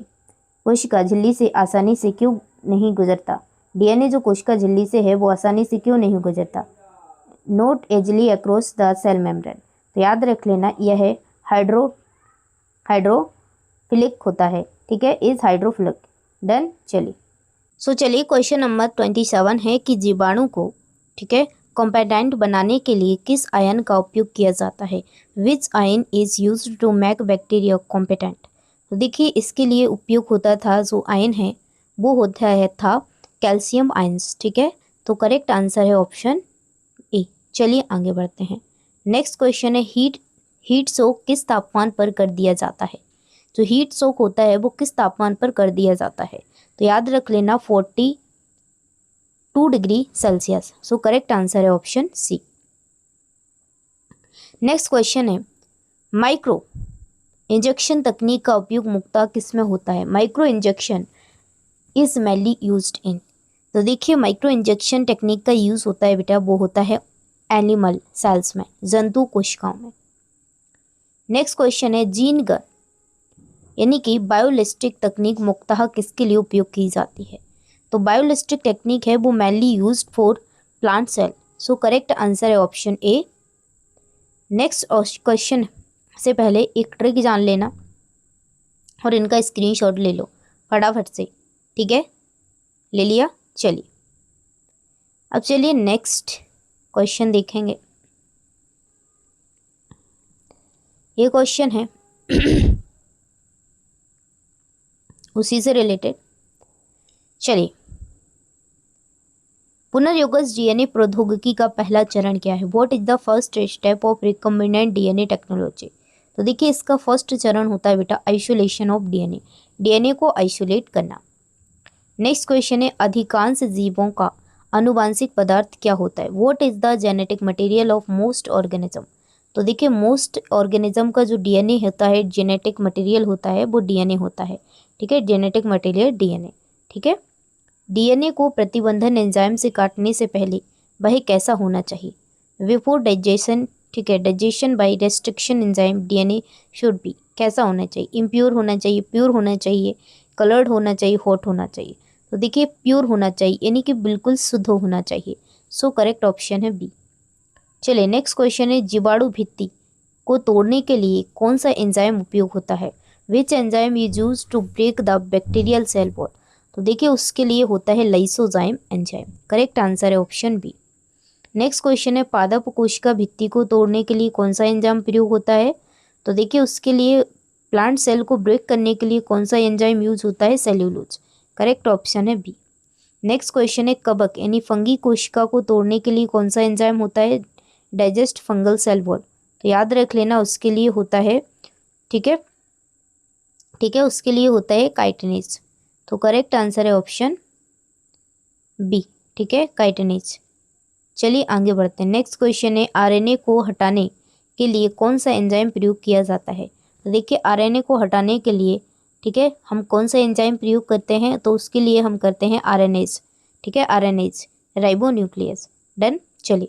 कोशिका झिल्ली से आसानी से क्यों नहीं गुजरता। डीएनए जो कोशिका झिल्ली से है वो आसानी से क्यों नहीं गुजरता। Not easily across the cell membrane. तो याद रख लेना यह है हाइड्रोफिलिक होता है, ठीक है, इज हाइड्रोफिलिक। डन। चलिए चलिए क्वेश्चन नंबर 27 है कि जीवाणु को, ठीक है, कॉम्पेटेंट बनाने के लिए किस आयन का उपयोग किया जाता है। Which ion is used to make bacteria competent. तो देखिए इसके लिए उपयोग होता था, जो आयन है वो होता है था कैल्शियम आयंस, ठीक है। तो करेक्ट आंसर है ऑप्शन ए। चलिए आगे बढ़ते हैं। नेक्स्ट क्वेश्चन है हीट सोक किस तापमान पर कर दिया जाता है। जो हीट सोक होता है वो किस तापमान पर कर दिया जाता है। तो याद रख लेना 42 डिग्री सेल्सियस। सो करेक्ट आंसर है ऑप्शन सी। नेक्स्ट क्वेश्चन है माइक्रो इंजेक्शन तकनीक का उपयोग मुख्यतः किस में होता है। Micro injection is mainly used in. तो देखिए माइक्रो इंजेक्शन टेक्निक का यूज होता है बेटा, वो होता है एनिमल सेल्स में, जंतु कोशिकाओं में। नेक्स्ट क्वेश्चन है जीन गन यानी कि बायोलिस्टिक तकनीक मुख्यतः किसके लिए उपयोग की जाती है। तो बायोलिस्टिक टेक्निक है वो mainly used for plant cell. So correct answer है ऑप्शन ए। नेक्स्ट क्वेश्चन से पहले एक ट्रिक जान लेना और इनका स्क्रीनशॉट ले लो फटाफट से, ठीक है, ले लिया। चलिए अब चलिए नेक्स्ट क्वेश्चन देखेंगे। ये क्वेश्चन है उसी से रिलेटेड। चलिए पुनर्योगज डीएनए प्रौद्योगिकी का पहला चरण क्या है। What is the first step of recombinant DNA technology. तो देखिए इसका फर्स्ट चरण होता है बेटा आइसोलेशन ऑफ डीएनए, डीएनए को आइसोलेट करना। नेक्स्ट क्वेश्चन है अधिकांश जीवों का आनुवांशिक पदार्थ क्या होता है। What is the genetic material of most organism. तो देखिए मोस्ट ऑर्गेनिज्म का जो डीएनए होता है, जेनेटिक मटेरियल होता है वो डीएनए होता है, ठीक है, जेनेटिक मटेरियल डीएनए, ठीक है। डीएनए को प्रतिबंधन एंजाइम से काटने से पहले वह कैसा होना चाहिए। बिफोर डाइजेशन, ठीक है, digestion bye restriction enzyme DNA should be कैसा होना चाहिए। इम्प्योर होना चाहिए, प्योर होना चाहिए, कलर्ड होना चाहिए, हॉट होना चाहिए। तो देखिए प्योर होना चाहिए यानी कि बिल्कुल शुद्ध होना चाहिए। सो करेक्ट ऑप्शन है बी। चलिए नेक्स्ट क्वेश्चन है जीवाणु भित्ति को तोड़ने के लिए कौन सा एंजाइम उपयोग होता है। Which enzyme is used to break the bacterial cell wall. तो देखिए उसके लिए होता है लाइसोजाइम एंजाइम। करेक्ट आंसर है ऑप्शन बी। नेक्स्ट क्वेश्चन है पादप कोशिका भित्ति को तोड़ने के लिए कौन सा एंजाइम प्रयोग होता है। तो देखिए उसके लिए प्लांट सेल को ब्रेक करने के लिए कौन सा एंजाइम यूज होता है, सेल्यूलोज। करेक्ट ऑप्शन है बी। नेक्स्ट क्वेश्चन है कवक यानी फंगी कोशिका को तोड़ने के लिए कौन सा एंजाइम होता है, डाइजेस्ट फंगल सेल वॉल। तो याद रख लेना उसके लिए होता है, ठीक है, ठीक है, उसके लिए होता है काइटिनेज। तो करेक्ट आंसर है ऑप्शन बी, ठीक है, काइटिनेज। चलिए आगे बढ़ते हैं। नेक्स्ट क्वेश्चन है आरएनए को हटाने के लिए कौन सा एंजाइम प्रयोग किया जाता है। तो देखिए आरएनए को हटाने के लिए, ठीक है, हम कौन सा एंजाइम प्रयोग करते हैं, तो उसके लिए हम करते हैं आरएनएज, ठीक है, आरएनएज राइबोन्यूक्लियस। डन। चलिए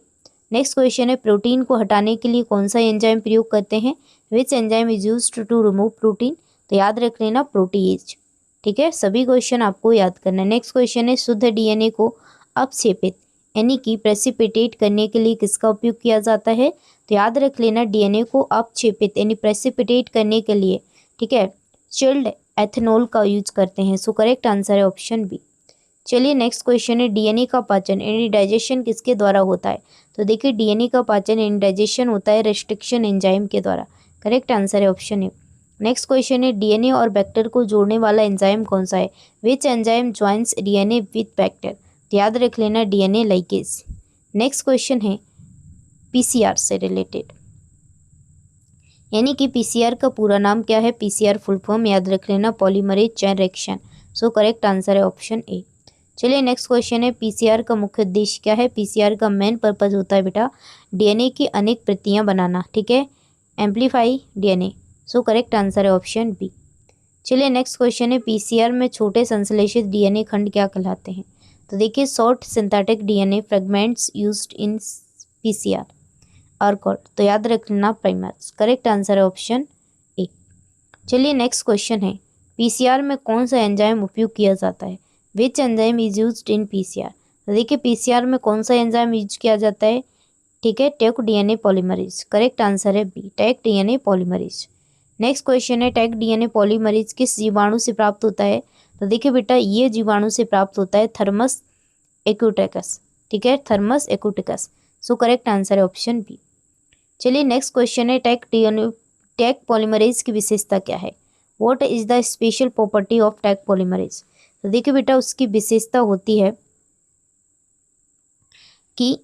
नेक्स्ट क्वेश्चन है प्रोटीन को हटाने के लिए कौन सा एंजाइम प्रयोग करते हैं। Which enzyme is used to remove protein. तो याद रख लेना प्रोटीएज, ठीक है, सभी क्वेश्चन आपको याद करना है। नेक्स्ट क्वेश्चन है शुद्ध डीएनए को अपक्षेपित यानी कि प्रेसिपिटेट करने के लिए किसका उपयोग किया जाता है। तो याद रख लेना डीएनए को अपक्षेपित यानी प्रेसिपिटेट करने के लिए, ठीक है, चिल्ड एथेनॉल का यूज करते हैं। सो करेक्ट आंसर है ऑप्शन बी। चलिए नेक्स्ट क्वेश्चन है डीएनए का पाचन यानी डाइजेशन किसके द्वारा होता है। तो देखिए डीएनए का पाचन यानी डाइजेशन होता है रेस्ट्रिक्शन एंजाइम के द्वारा। करेक्ट आंसर है ऑप्शन ए। नेक्स्ट क्वेश्चन है डीएनए और बैक्टर को जोड़ने वाला एंजाइम कौन सा है। Which enzyme joins DNA with vector. तो याद रख लेना डीएनए लाइकेज। नेक्स्ट क्वेश्चन है पीसीआर से रिलेटेड यानी कि पीसीआर का पूरा नाम क्या है। पीसीआर फुल फॉर्म याद रख लेना पॉलीमरेज चेन रिएक्शन। सो करेक्ट आंसर है ऑप्शन ए। चलिए नेक्स्ट क्वेश्चन है पीसीआर का मुख्य उद्देश्य क्या है। पीसीआर का मेन पर्पज होता है बेटा डीएनए की अनेक प्रतियां बनाना, ठीक है, एम्पलीफाई डीएनए। सो करेक्ट आंसर है ऑप्शन बी। चलिए नेक्स्ट क्वेश्चन है पीसीआर में छोटे संश्लेषित डीएनए खंड क्या कहलाते हैं। तो देखिए short synthetic DNA fragments used in PCR are called, तो याद रखना प्राइमर्स। करेक्ट आंसर है ऑप्शन ए। चलिए नेक्स्ट क्वेश्चन है, पीसीआर में कौन सा एंजाइम उपयोग किया जाता है? Which enzyme is used in PCR? तो देखिए पीसीआर में कौन सा एंजाइम यूज किया जाता है? ठीक है, टैक डीएनए पॉलीमरेज। करेक्ट आंसर है बी, टैक डीएनए पॉलीमरेज। नेक्स्ट क्वेश्चन है, टैक डीएनए पॉलीमरेज किस जीवाणु से प्राप्त होता है? तो देखिए बेटा ये जीवाणु से प्राप्त होता है थर्मस एक्यूटेकस। ठीक है, थर्मस एक्यूटेकस। सो करेक्ट आंसर है ऑप्शन बी। चलिए नेक्स्ट क्वेश्चन है, टैक पॉलीमरेज की विशेषता क्या है? What is the special property of Taq polymerase? तो देखिए बेटा उसकी विशेषता होती है कि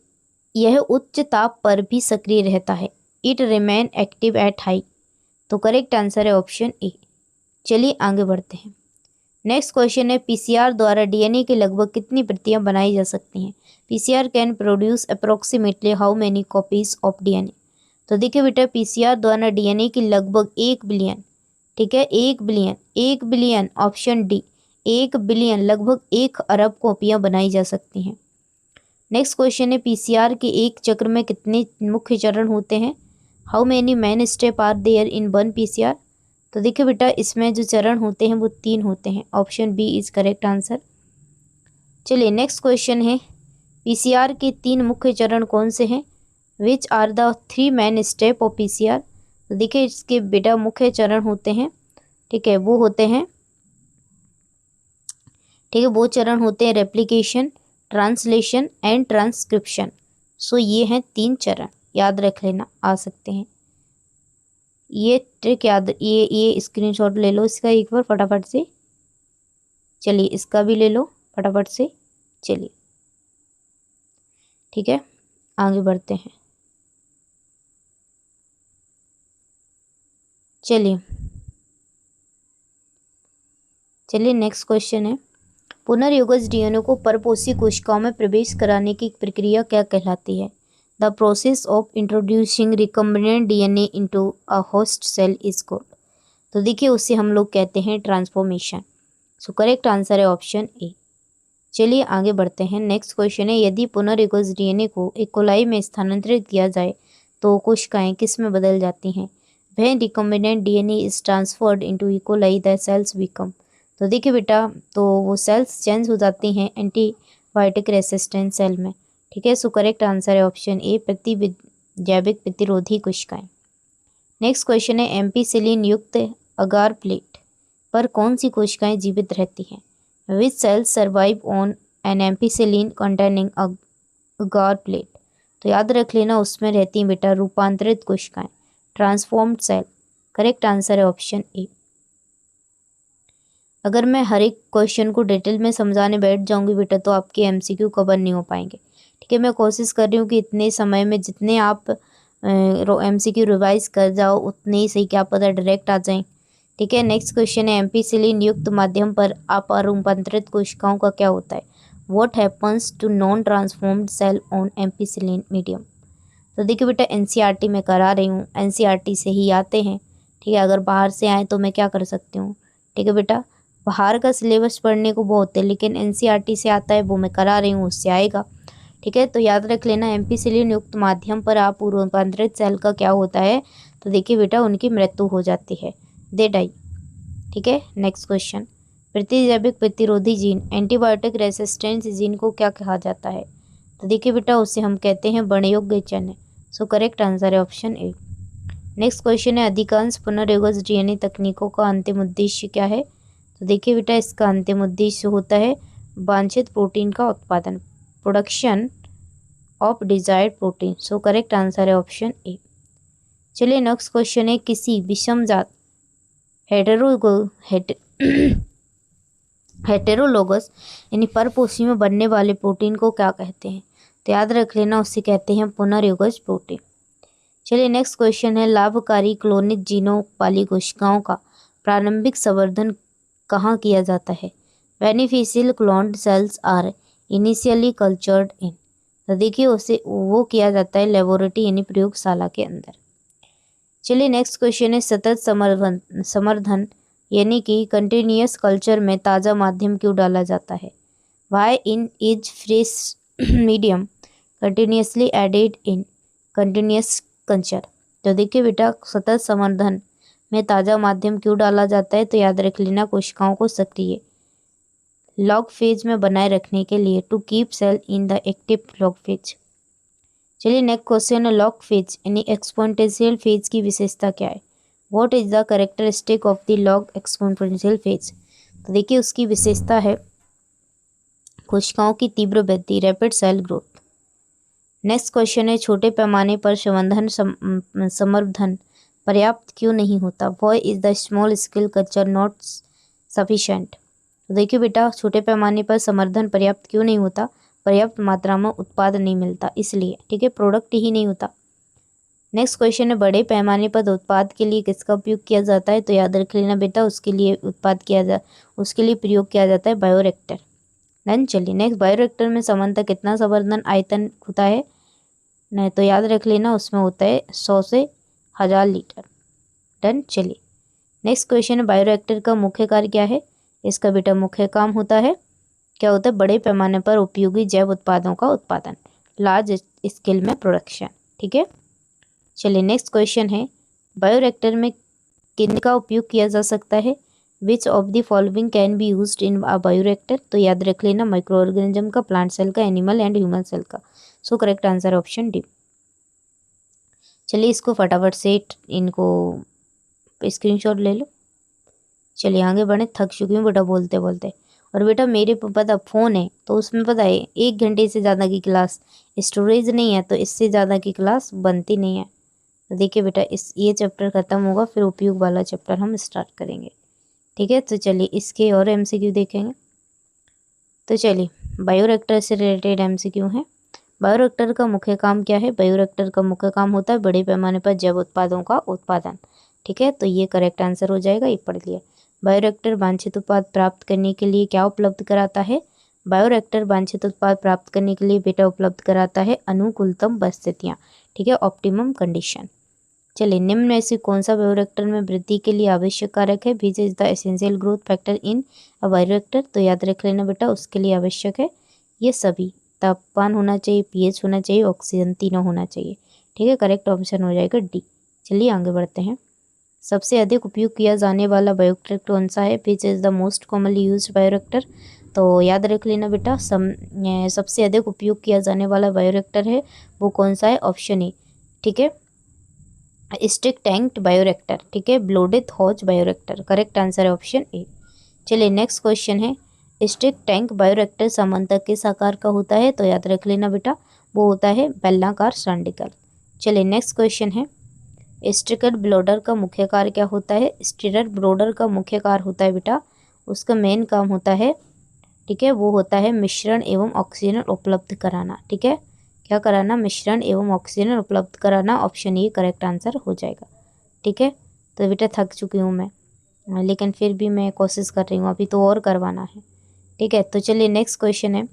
यह उच्च ताप पर भी सक्रिय रहता है। It remain active at high. तो करेक्ट आंसर है ऑप्शन ए। चलिए आगे बढ़ते हैं। नेक्स्ट क्वेश्चन है, पीसीआर द्वारा डीएनए की लगभग कितनी प्रतियां बनाई जा सकती हैं? PCR can produce approximately how many copies of DNA? तो देखिए बेटा पीसीआर द्वारा डीएनए की लगभग 1 बिलियन, ठीक है 1 बिलियन ऑप्शन डी 1 बिलियन लगभग 1 अरब कॉपियां बनाई जा सकती हैं। नेक्स्ट क्वेश्चन है, पीसीआर के एक चक्र में कितने मुख्य चरण होते हैं? How many main step are there in one PCR? तो देखिए बेटा इसमें जो चरण होते हैं वो 3 होते हैं। Option B is correct answer. चलिए नेक्स्ट क्वेश्चन है, पीसीआर के 3 मुख्य चरण कौन से हैं? Which are the 3 main step of PCR? तो देखिए इसके बेटा मुख्य चरण होते हैं, ठीक है वो होते हैं, ठीक है वो चरण होते हैं रेप्लिकेशन, ट्रांसलेशन एंड ट्रांसक्रिप्शन। सो ये हैं 3 चरण, याद रख लेना, आ सकते हैं ये ट्रिक याद, ये स्क्रीनशॉट ले लो इसका एक बार फटाफट से। चलिए इसका भी ले लो फटाफट से। चलिए ठीक है आगे बढ़ते हैं। चलिए नेक्स्ट क्वेश्चन है, पुनर्योगज डीएनए को परपोषी कोशिकाओं में प्रवेश कराने की प्रक्रिया क्या कहलाती है? The process of introducing recombinant DNA into a host cell is called. तो देखिए उसे हम लोग कहते हैं ट्रांसफॉर्मेशन। सो करेक्ट आंसर है ऑप्शन ए। चलिए आगे बढ़ते हैं। नेक्स्ट क्वेश्चन है, यदि पुनर्योगज डीएनए को एक कोलाई में स्थानांतरित किया जाए तो कोशिकाएं किस में बदल जाती हैं? When recombinant DNA is transferred into E coli the sales become. तो देखिए बेटा तो वो सेल्स चेंज हो जाती हैं एंटीबायोटिक रेसिस्टेंट सेल में। ठीक है, सो करेक्ट आंसर है ऑप्शन ए, जैविक प्रतिरोधी कोशिकाएं। नेक्स्ट क्वेश्चन है, एम्पीसिलिन युक्त अगार प्लेट पर कौन सी कोशिकाएं जीवित रहती हैं? Which cells survive on an ampicillin containing agar plate? तो याद रख लेना उसमें रहती हैं बेटा रूपांतरित कोशिकाएं, ट्रांसफॉर्म्ड सेल। करेक्ट आंसर है ऑप्शन ए। अगर मैं हर एक क्वेश्चन को डिटेल में समझाने बैठ जाऊंगी बेटा तो आपके एमसीक्यू कवर नहीं हो पाएंगे। ठीक है, मैं कोशिश कर रही हूँ कि इतने समय में जितने आप एमसीक्यू रिवाइज कर जाओ उतने ही सही, क्या पता डायरेक्ट आ जाएं। ठीक है, नेक्स्ट क्वेश्चन है, एम्पीसिलिन युक्त माध्यम पर अरूपांतरित कोशिकाओं का क्या होता है? What happens to non transformed cell on ampicillin medium? तो देखिए बेटा एनसीईआरटी में करा रही हूँ, एनसीईआरटी से ही आते हैं। ठीक है, अगर बाहर से आए तो मैं क्या कर सकती हूँ? ठीक है बेटा, बाहर का सिलेबस पढ़ने को बहुत है लेकिन एनसीईआरटी से आता है वो मैं करा रही हूँ, उससे आएगा। ठीक है, तो याद रख लेना एम्पीसिलिन युक्त माध्यम पर अरूपांतरित सेल का क्या होता है? तो देखिए बेटा उनकी मृत्यु हो जाती है, दे डाई। ठीक है, नेक्स्ट क्वेश्चन, प्रतिजैविक प्रतिरोधी जीन एंटीबायोटिक रेसिस्टेंस जीन को क्या कहा जाता है? तो देखिए बेटा उसे हम कहते हैं वर्णयोग्य चिन्ह। सो करेक्ट आंसर है ऑप्शन ए। नेक्स्ट क्वेश्चन है, अधिकांश पुनर्योगज डीएनए तकनीकों का अंतिम उद्देश्य क्या है? तो देखिए बेटा इसका अंतिम उद्देश्य होता है वांछित प्रोटीन का उत्पादन, production of desired protein. So correct answer है ऑप्शन ए। चलिए नेक्स्ट क्वेश्चन है, किसी विषमजात हेटेरोलोगस यानी परपोषी में बनने वाले प्रोटीन को क्या कहते हैं? तो याद रख लेना उसे कहते हैं पुनर्योगज प्रोटीन। चलिए नेक्स्ट क्वेश्चन है, लाभकारी क्लोनिक जीनों वाली कोशिकाओं का प्रारंभिक संवर्धन कहाँ किया जाता है? Beneficial cloned cells are initially cultured in. तो देखिए उसे वो किया जाता है लेबोरेटरी यानी प्रयोगशाला के अंदर। चलिए नेक्स्ट क्वेश्चन है, सतत संवर्धन यानी कि कंटिन्यूअस कल्चर में ताज़ा माध्यम क्यों डाला जाता है? Why in is fresh medium continuously added in? Continuous culture. तो देखिए बेटा सतत संवर्धन में ताज़ा माध्यम क्यों डाला जाता है, तो याद रख लेना कोशिकाओं को सक्रिय लॉग फेज में बनाए रखने के लिए, to keep cell in the active log phase. चलिए नेक्स्ट क्वेश्चन है लॉग फेज यानी एक्सपोनेंशियल फेज की विशेषता क्या है। What is the characteristic of the log exponential phase. तो देखिए उसकी विशेषता है कोशिकाओं की तीव्र वृद्धि, rapid cell growth. Next question है छोटे पैमाने पर संवर्धन पर्याप्त क्यों नहीं होता। Why is the small scale culture not sufficient. तो देखिए बेटा छोटे पैमाने पर संवर्धन पर्याप्त क्यों नहीं होता, पर्याप्त मात्रा में उत्पाद नहीं मिलता इसलिए, ठीक है, प्रोडक्ट ही नहीं होता। नेक्स्ट क्वेश्चन है बड़े पैमाने पर उत्पाद के लिए किसका उपयोग किया जाता है। तो याद रख लेना बेटा उसके लिए प्रयोग किया जाता है बायोरिएक्टर। देन चलिए नेक्स्ट बायोरिएक्टर में सामान्यतः कितना संवर्धन आयतन होता है, नहीं तो याद रख लेना उसमें होता है 100 से 1000 लीटर। डन। चलिए नेक्स्ट क्वेश्चन है बायोरिएक्टर का मुख्य कार्य क्या है। इसका बेटा मुख्य काम होता है क्या होता है, बड़े पैमाने पर उपयोगी जैव उत्पादों का उत्पादन, लार्ज स्केल में प्रोडक्शन, ठीक है। चलिए नेक्स्ट क्वेश्चन है बायोरिएक्टर में किनका उपयोग किया जा सकता है। Which of the following can be used in a bioreactor. तो याद रख लेना माइक्रो ऑर्गेनिज्म का, प्लांट सेल का, एनिमल एंड ह्यूमन सेल का। सो करेक्ट आंसर ऑप्शन डी। चलिए इसको फटाफट से इनको स्क्रीनशॉट ले लो। चलिए आगे बढ़े, थक चुकी हूँ बेटा बोलते बोलते। और बेटा मेरे पता फ़ोन है तो उसमें पता है 1 घंटे से ज़्यादा की क्लास स्टोरेज नहीं है, तो इससे ज़्यादा की क्लास बनती नहीं है। तो देखिए बेटा ये चैप्टर ख़त्म होगा फिर उपयोग वाला चैप्टर हम स्टार्ट करेंगे, ठीक है। तो चलिए इसके और MCQ देखेंगे। तो चलिए बायोरिएक्टर से रिलेटेड MCQ है। बायोरिएक्टर का मुख्य काम क्या है। बायोरिएक्टर का मुख्य काम होता है बड़े पैमाने पर जैव उत्पादों का उत्पादन, ठीक है। तो ये करेक्ट आंसर हो जाएगा, ये पढ़ लिया। बायोरिएक्टर वांछित उत्पाद प्राप्त करने के लिए क्या उपलब्ध कराता है। बायोरिएक्टर वांछित उत्पाद प्राप्त करने के लिए बेटा उपलब्ध कराता है अनुकूलतम परिस्थितियाँ, ठीक है, ऑप्टिमम कंडीशन। चलिए निम्न में से कौन सा बायोरिएक्टर में वृद्धि के लिए आवश्यक कारक है। Which is the essential growth factor in a bioreactor. तो याद रख लेना बेटा उसके लिए आवश्यक है ये सभी, तापमान होना चाहिए, pH होना चाहिए, ऑक्सीजन तीनों होना चाहिए, ठीक है। करेक्ट ऑप्शन हो जाएगा डी। चलिए आगे बढ़ते हैं। सबसे अधिक उपयोग किया जाने वाला बायोरिएक्टर कौन सा है। Which is the most commonly used bioreactor. तो याद रख लेना बेटा सबसे अधिक उपयोग किया जाने वाला बायोरिएक्टर है वो कौन सा है, ऑप्शन ए, ठीक है, स्टिक टैंक्ड बायोरिएक्टर, ठीक है, ब्लोडेड हॉज बायोरिएक्टर। करेक्ट आंसर है ऑप्शन ए। चलिए नेक्स्ट क्वेश्चन है स्टिक टैंक बायोरिएक्टर सामान्यतः किस आकार का होता है। तो याद रख लेना बेटा वो होता है बेलनाकार सिलेंडरिकल। चलिए नेक्स्ट क्वेश्चन है स्टिरर ब्लोडर का मुख्य कार्य क्या होता है। स्टिरर ब्लोडर का मुख्य कार्य होता है बेटा उसका मेन काम होता है, ठीक है, वो होता है मिश्रण एवं ऑक्सीजन उपलब्ध कराना, ठीक है, क्या कराना, मिश्रण एवं ऑक्सीजन उपलब्ध कराना। ऑप्शन ए करेक्ट आंसर हो जाएगा, ठीक है। तो बेटा थक चुकी हूँ मैं, लेकिन फिर भी मैं कोशिश कर रही हूँ, अभी तो और करवाना है, ठीक है। तो चलिए नेक्स्ट क्वेश्चन है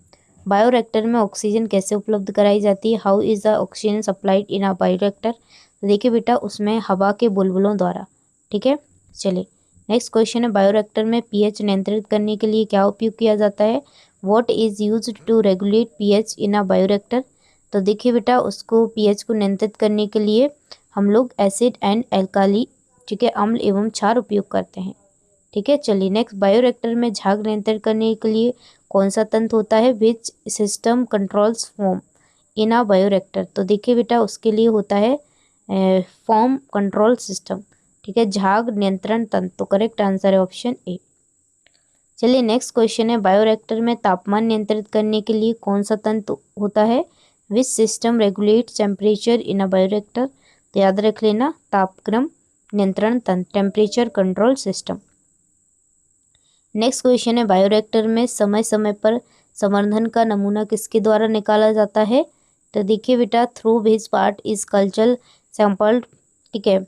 बायोरिएक्टर में ऑक्सीजन कैसे उपलब्ध कराई जाती है। How is the oxygen supplied in a bioreactor. तो देखिए बेटा उसमें हवा के बुलबुलों द्वारा, ठीक है। चलिए नेक्स्ट क्वेश्चन है बायोरिएक्टर में pH नियंत्रित करने के लिए क्या उपयोग किया जाता है। What is used to regulate pH in a bioreactor. तो देखिए बेटा उसको pH को नियंत्रित करने के लिए हम लोग एसिड एंड एल्काली, ठीक है, अम्ल एवं क्षार उपयोग करते हैं, ठीक है। चलिए नेक्स्ट बायोरिएक्टर में झाग नियंत्रित करने के लिए कौन सा तंत्र होता है। Which system controls form in a bioreactor. तो देखिए बेटा उसके लिए होता है फॉर्म कंट्रोल सिस्टम, ठीक है, झाग नियंत्रण तंत्र। तो करेक्ट आंसर है ऑप्शन ए। चलिए नेक्स्ट क्वेश्चन है बायोरिएक्टर में तापमान नियंत्रित करने के लिए कौन सा तंत्र होता है। Which system regulate temperature in a bioreactor. तो याद रख लेना तापक्रम नियंत्रण तंत्र, temperature control system. Next question है बायोरिएक्टर में समय समय पर संवर्धन का नमूना किसके द्वारा निकाला जाता है। तो देखिए बेटा through which part is culture sampled, ठीक है,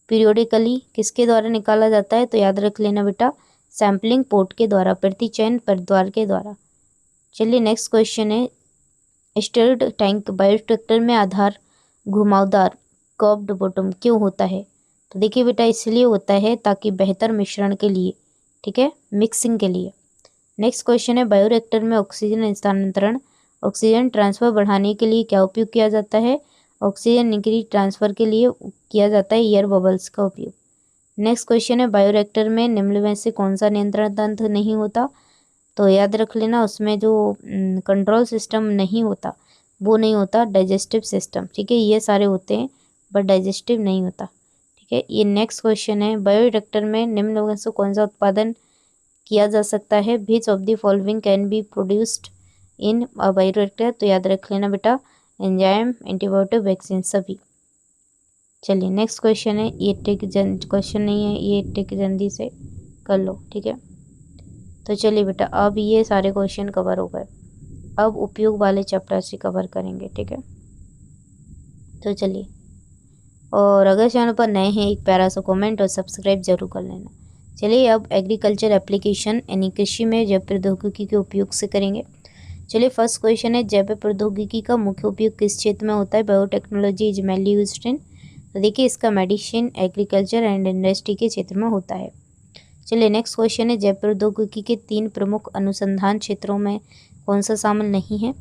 पीरियोडिकली किसके द्वारा निकाला जाता है। तो याद रख लेना बेटा सैम्पलिंग पोर्ट के द्वारा, प्रतिचयन परिद्वार के द्वारा। चलिए नेक्स्ट क्वेश्चन है स्टिर्ड टैंक बायोरिएक्टर में आधार घुमावदार कर्व्ड बॉटम क्यों होता है। तो देखिए बेटा इसलिए होता है ताकि बेहतर मिश्रण के लिए, ठीक है, मिक्सिंग के लिए। नेक्स्ट क्वेश्चन है बायोरिएक्टर में ऑक्सीजन स्थानांतरण, ऑक्सीजन ट्रांसफर बढ़ाने के लिए क्या उपयोग किया जाता है। ऑक्सीजन न्यूक्लियर ट्रांसफ़र के लिए किया जाता है एयर बबल्स का उपयोग। नेक्स्ट क्वेश्चन है बायोरिएक्टर में निम्न में से कौन सा नियंत्रण तंत्र नहीं होता? तो याद रख लेना, उसमें जो कंट्रोल सिस्टम नहीं होता वो नहीं होता डाइजेस्टिव सिस्टम, ठीक है। ये सारे होते हैं बट डाइजेस्टिव नहीं होता, ठीक है। ये नेक्स्ट क्वेश्चन है बायोरिएक्टर में निम्न में से कौन सा उत्पादन किया जा सकता है? Which of the following can be produced in a bioreactor? तो याद रख लेना बेटा, एंजाइम, एंटीबायोटिक, वैक्सीन सभी। चलिए नेक्स्ट क्वेश्चन है, ये टिक क्वेश्चन नहीं है, ये टिक जल्दी से कर लो, ठीक है। तो चलिए बेटा, अब ये सारे क्वेश्चन कवर हो गए, अब उपयोग वाले चैप्टर से कवर करेंगे, ठीक है। तो चलिए, और अगर चैनल पर नए हैं एक प्यारा सा कमेंट और सब्सक्राइब जरूर कर लेना। चलिए अब एग्रीकल्चर एप्लीकेशन यानी कृषि में जैव प्रौद्योगिकी के उपयोग से करेंगे। चलिए फर्स्ट क्वेश्चन है जैव प्रौद्योगिकी का मुख्य उपयोग किस क्षेत्र में होता है? Biotechnology is mainly used in. तो देखिए इसका मेडिसिन, एग्रीकल्चर एंड इंडस्ट्री के क्षेत्र में होता है। चलिए नेक्स्ट क्वेश्चन है जैव प्रौद्योगिकी के 3 प्रमुख अनुसंधान क्षेत्रों में कौन सा शामिल नहीं है?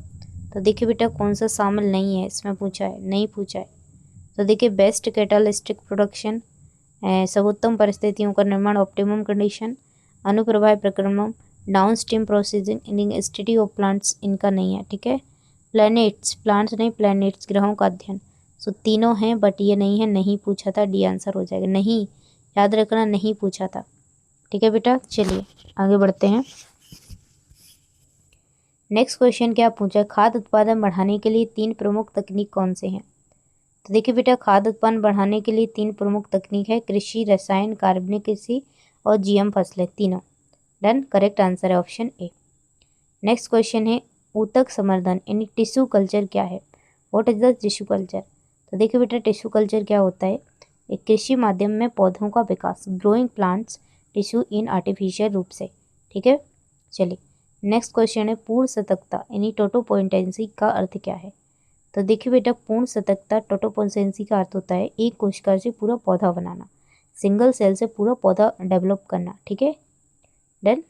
तो देखिए बेटा कौन सा शामिल नहीं है इसमें पूछा है, नहीं पूछा है। तो देखिए बेस्ट कैटालिस्टिक प्रोडक्शन, सर्वोत्तम परिस्थितियों का निर्माण, ऑप्टिमम कंडीशन, अनुप्रवाह प्रक्रमण, downstream processing, in study of plants, इनका नहीं है, ठीक है। प्लैनेट्स, प्लांट्स नहीं प्लैनेट्स, ग्रहों का अध्ययन, सो तीनों हैं बट ये नहीं है, नहीं पूछा था, डी आंसर हो जाएगा, नहीं, याद रखना नहीं पूछा था, ठीक है बेटा। चलिए आगे बढ़ते हैं। नेक्स्ट क्वेश्चन क्या पूछा? खाद्य उत्पादन बढ़ाने के लिए 3 प्रमुख तकनीक कौन से हैं? तो देखिए बेटा खाद्य उत्पादन बढ़ाने के लिए 3 प्रमुख तकनीक है, कृषि, रसायन, कार्बनिक कृषि और जीएम फसलें, तीनों। डन, करेक्ट आंसर है ऑप्शन ए। नेक्स्ट क्वेश्चन है ऊतक संवर्धन यानी टिश्यू कल्चर क्या है? What is the tissue culture? तो देखिए बेटा टिश्यू कल्चर क्या होता है? एक कृषि माध्यम में पौधों का विकास, growing plants tissue in artificial रूप से, ठीक है। चलिए नेक्स्ट क्वेश्चन है पूर्ण सतर्कता यानी टोटोपोटेंसी का अर्थ क्या है? तो देखिए बेटा पूर्ण सतर्कता टोटोपोटेंसी का अर्थ होता है एक कोशिका से पूरा पौधा बनाना, सिंगल सेल से पूरा पौधा डेवलप करना, ठीक है। डन।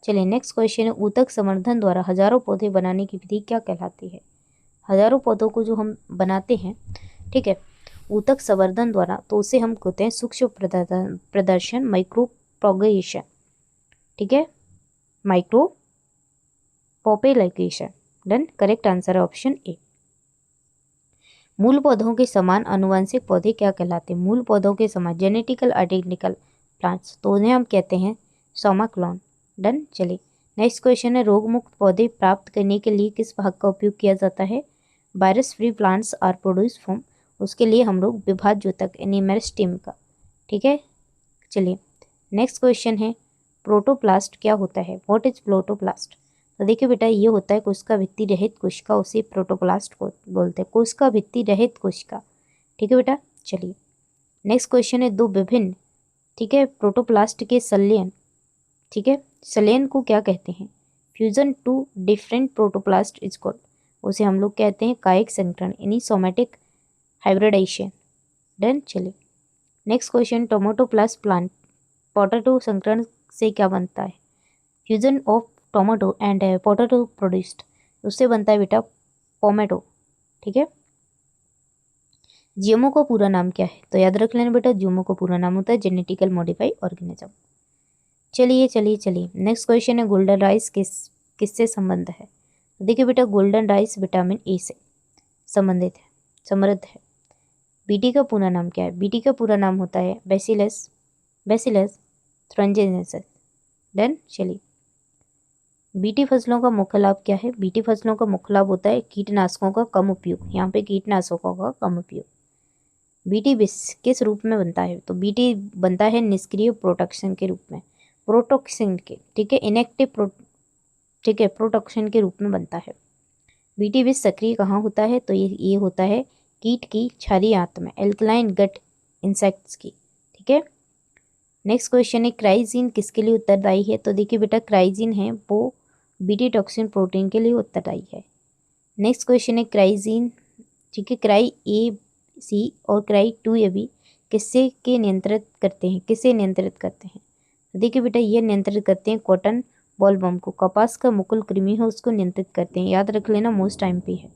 चलिए नेक्स्ट क्वेश्चन है ऊतक संवर्धन द्वारा हजारों पौधे बनाने की विधि क्या कहलाती है? हजारों पौधों को जो हम बनाते हैं, ठीक है, ऊतक संवर्धन द्वारा, तो उसे हम कहते हैं सूक्ष्म प्रदर्शन, माइक्रो प्रोपगेशन, ठीक है, micro population. Done, correct answer है ऑप्शन ए। मूल पौधों के समान अनुवांशिक पौधे क्या कहलाते हैं? मूल पौधों के समान जेनेटिकल आइडेंटिकल प्लांट्स, तो उन्हें हम कहते हैं सोमा क्लोन। डन। चलिए नेक्स्ट क्वेश्चन है रोग मुक्त पौधे प्राप्त करने के लिए किस भाग का उपयोग किया जाता है? Virus free plants are produce from, उसके लिए हम लोग विभाज्योतक यानी मेरिस्टेम का, ठीक है। चलिए नेक्स्ट क्वेश्चन है प्रोटोप्लास्ट क्या होता है? What is protoplast? तो देखिए बेटा ये होता है कोशिका भित्ति रहित कोशिका, उसे प्रोटोप्लास्ट को बोलते हैं, कोशिका भित्ति रहित कोशिका, ठीक है बेटा। चलिए नेक्स्ट क्वेश्चन है दो विभिन्न, ठीक है, प्रोटोप्लास्ट के संलयन, ठीक है, संलयन को क्या कहते हैं? Fusion two different protoplast is called, उसे हम लोग कहते हैं कायिक संकरण यानी सोमेटिक हाइब्रिडाइजेशन। डन। चलिए next question tomato plus plant potato संकरण से क्या बनता है? Fusion of tomato and potato produced, उससे बनता है बेटा पोमेटो, ठीक है। जीएमओ का पूरा नाम क्या है? तो याद रख लेना बेटा जीएमओ का पूरा नाम होता है जेनेटिकल मॉडिफाइड ऑर्गेनिज्म। चलिए चलिए चलिए नेक्स्ट क्वेश्चन है गोल्डन राइस किससे संबंध है? देखिए बेटा गोल्डन राइस विटामिन ए से संबंधित है, समृद्ध है। बीटी का पूरा नाम क्या है? बीटी का पूरा नाम होता है बैसिलस थ्रंजेनेसिस। डन। चलिए बीटी फसलों का मुख्य लाभ क्या है? बीटी फसलों का मुख्य लाभ होता है कीटनाशकों का कम उपयोग, यहाँ पे कीटनाशकों का कम उपयोग। बीटी किस रूप में बनता है? तो बीटी बनता है निष्क्रिय प्रोटेक्शन के रूप में, प्रोटोक्सिन के, ठीक है, इनएक्टिव ठीक है, प्रोटोक्सिन के रूप में बनता है। बीटी विष सक्रिय कहाँ होता है? तो ये होता है कीट की छारी आंत में, एल्कलाइन गट इंसेक्ट्स की, ठीक है। नेक्स्ट क्वेश्चन है क्राइजीन किसके लिए उत्तरदायी है? तो देखिए बेटा क्राइजीन है वो बीटी टॉक्सिन प्रोटीन के लिए उत्तरदायी है। नेक्स्ट क्वेश्चन है क्राइजीन, ठीक है, क्राई ए सी और क्राई 2 ए बी किससे के नियंत्रित करते हैं, किसे नियंत्रित करते हैं? तो देखिए बेटा ये नियंत्रित करते हैं कॉटन बॉलवर्म को, कपास का मुकुल कृमि है उसको नियंत्रित करते हैं, याद रख लेना मोस्ट टाइम पे है।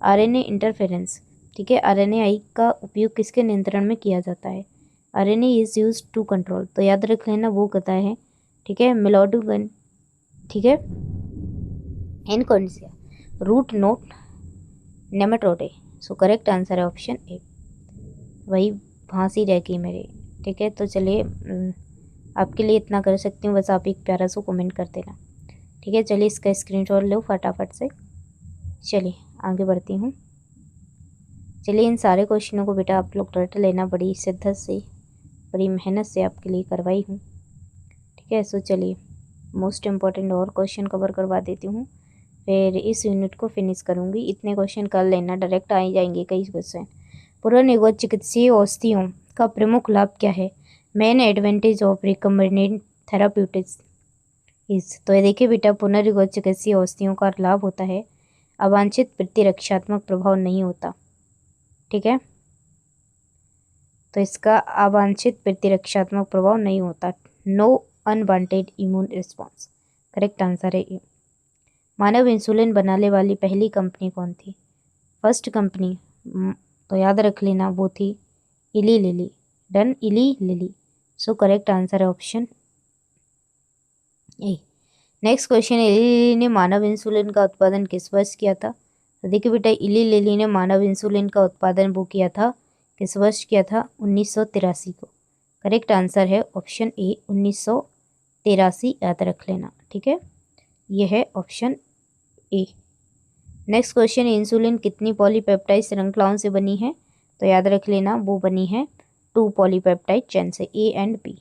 आरएनए इंटरफेरेंस, ठीक है। RNAi का उपयोग किसके नियंत्रण में किया जाता है? RNA is use to control, तो याद रख लेना वो कहता है, ठीक है, मेलोडोगन, ठीक है, इन कौन सा root knot nematode. So correct answer है ऑप्शन ए। वही फांसी रह गई मेरी, ठीक है। तो चलिए आपके लिए इतना कर सकती हूँ, बस आप एक प्यारा सा कमेंट कर देना, ठीक है। चलिए इसका स्क्रीनशॉट लो फटाफट से। चलिए आगे बढ़ती हूँ। चलिए इन सारे क्वेश्चनों को बेटा आप लोग रट लेना, बड़ी शिद्दत से, बड़ी मेहनत से आपके लिए करवाई हूँ, ठीक है। सो चलिए मोस्ट इम्पॉर्टेंट और क्वेश्चन कवर करवा देती हूँ, फिर इस यूनिट को फिनिश करूँगी। इतने क्वेश्चन कर लेना, डायरेक्ट आ ही जाएंगे कई क्वेश्चन। पुनर्निर्गत चिकित्सीय औषधियों का प्रमुख लाभ क्या है? Main advantage of recombinant therapeutics इस, तो ये देखिए बेटा, पुनर्निर्गत चिकित्सीय औषधियों का लाभ होता है अवांछित प्रतिरक्षात्मक प्रभाव नहीं होता, ठीक है। तो इसका अवांछित प्रतिरक्षात्मक प्रभाव नहीं होता, no unwanted immune response. Correct answer है ए। मानव इंसुलिन बनाने वाली पहली कंपनी कौन थी? फर्स्ट कंपनी, तो याद रख लेना वो थी इली लिली, डन इली लिली। सो करेक्ट आंसर है ऑप्शन ए। नेक्स्ट क्वेश्चन है, इली लिली ने मानव इंसुलिन का उत्पादन किस वर्ष किया था? तो देखिए बेटा, इली लिली ने मानव इंसुलिन का उत्पादन वो किया था, किस वर्ष किया था? 1983 को। करेक्ट आंसर है ऑप्शन ए 1983, याद रख लेना, ठीक है। यह है option A. Next question, insulin कितनी पॉलीपेप्टाइड श्रृंखलाओं से बनी है? तो याद रख लेना वो बनी है 2 पॉलीपेप्टाइड चेन से, ए एंड बी।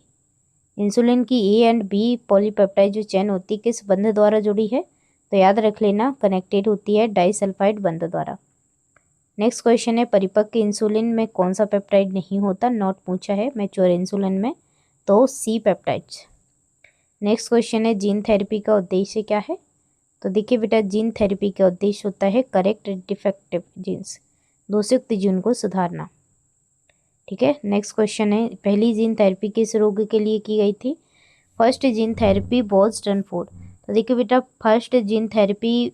इंसुलिन की ए एंड बी पॉलीपेप्टाइड जो चेन होती है किस बंध द्वारा जुड़ी है? तो याद रख लेना कनेक्टेड होती है डाइसल्फाइड बंध द्वारा। नेक्स्ट क्वेश्चन है, परिपक्व इंसुलिन में कौन सा पेप्टाइड नहीं होता? नॉट पूछा है मैच्योर इंसुलिन में, तो सी पेप्टाइड्स। नेक्स्ट क्वेश्चन है, जीन थेरेपी का उद्देश्य क्या है? तो देखिए बेटा, जीन थेरेपी का उद्देश्य होता है करेक्ट डिफेक्टिव जीन्स, दोषयुक्त जीन को सुधारना, ठीक है। नेक्स्ट क्वेश्चन है, पहली जीन थेरेपी किस रोग के लिए की गई थी? First gene therapy was done for, तो देखिए बेटा, first gene therapy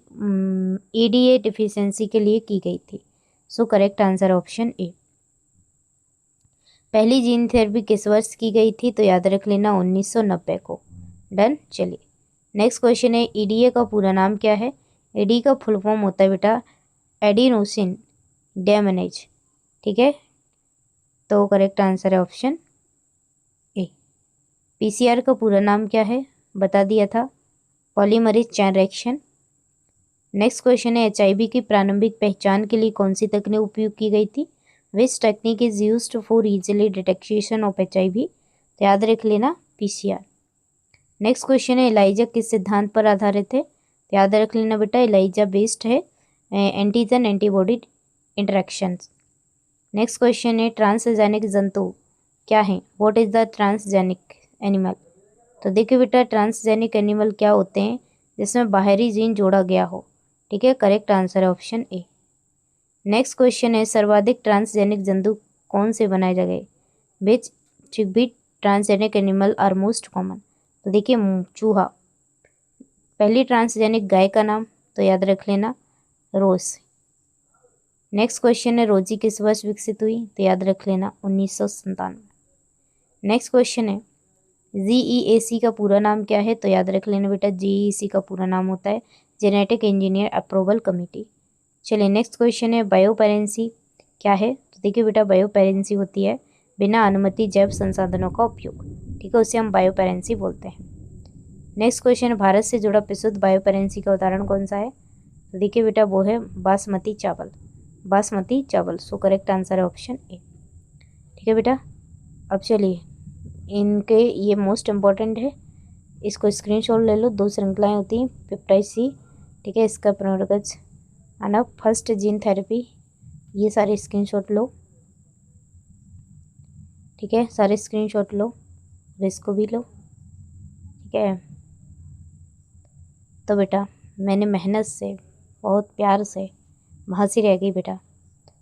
ADA deficiency के लिए की गई थी। सो करेक्ट आंसर ऑप्शन ए। पहली जीन थेरेपी किस वर्ष की गई थी? तो याद रख लेना 1990 को, डन। चलिए नेक्स्ट क्वेश्चन है, EDA का पूरा नाम क्या है? EDA का फुल फॉर्म होता है बेटा एडिनोसिन डेमनेज, ठीक है। तो करेक्ट आंसर है ऑप्शन ए। PCR का पूरा नाम क्या है? बता दिया था, polymerase chain reaction. Next question है, HIV की प्रारंभिक पहचान के लिए कौन सी तकनीक उपयोग की गई थी? Which technique is used for easily detection of HIV? तो याद रख लेना PCR। नेक्स्ट क्वेश्चन है, एलाइजा किस सिद्धांत पर आधारित है? तो याद रख लेना बेटा, एलाइजा बेस्ड है antigen antibody interactions. Next question है, ट्रांसजेनिक जंतु क्या है? What is the transgenic animal? तो देखिए बेटा, ट्रांसजेनिक एनिमल क्या होते हैं? जिसमें बाहरी जीन जोड़ा गया हो, ठीक है। करेक्ट आंसर है ऑप्शन ए। नेक्स्ट क्वेश्चन है, सर्वाधिक ट्रांसजेनिक जंतु कौन से बनाए गए? Which be transgenic animal are most common? तो देखिए चूहा, पहली ट्रांसजेनिक गाय का नाम, तो याद रख लेना रोज। नेक्स्ट क्वेश्चन है, रोजी किस वर्ष विकसित हुई? तो याद रख लेना 1997। नेक्स्ट क्वेश्चन है, GEAC का पूरा नाम क्या है? तो याद रख लेना बेटा, GEAC का पूरा नाम होता है जेनेटिक इंजीनियर अप्रूवल कमेटी। चलिए नेक्स्ट क्वेश्चन है, बायोपेरेंसी क्या है? तो देखिए बेटा, बायोपेरेंसी होती है बिना अनुमति जैव संसाधनों का उपयोग, ठीक है, उसे हम बायोपेरेंसी बोलते हैं। नेक्स्ट क्वेश्चन, भारत से जुड़ा प्रसिद्ध बायोपेरेंसी का उदाहरण कौन सा है? तो देखिए बेटा, वो है बासमती चावल, बासमती चावल। सो करेक्ट आंसर है ऑप्शन ए, ठीक है बेटा। अब चलिए इनके ये मोस्ट इम्पॉर्टेंट है, इसको स्क्रीनशॉट ले लो। 2 श्रृंखलाएं होती हैं पेप्टाइड C, ठीक है। इसका पुनर्गज आना, फर्स्ट जीन थेरेपी, ये सारे स्क्रीनशॉट लो, ठीक है, सारे स्क्रीनशॉट लो और इसको भी लो, ठीक है। तो बेटा मैंने मेहनत से, बहुत प्यार से, हंसी रह गई बेटा,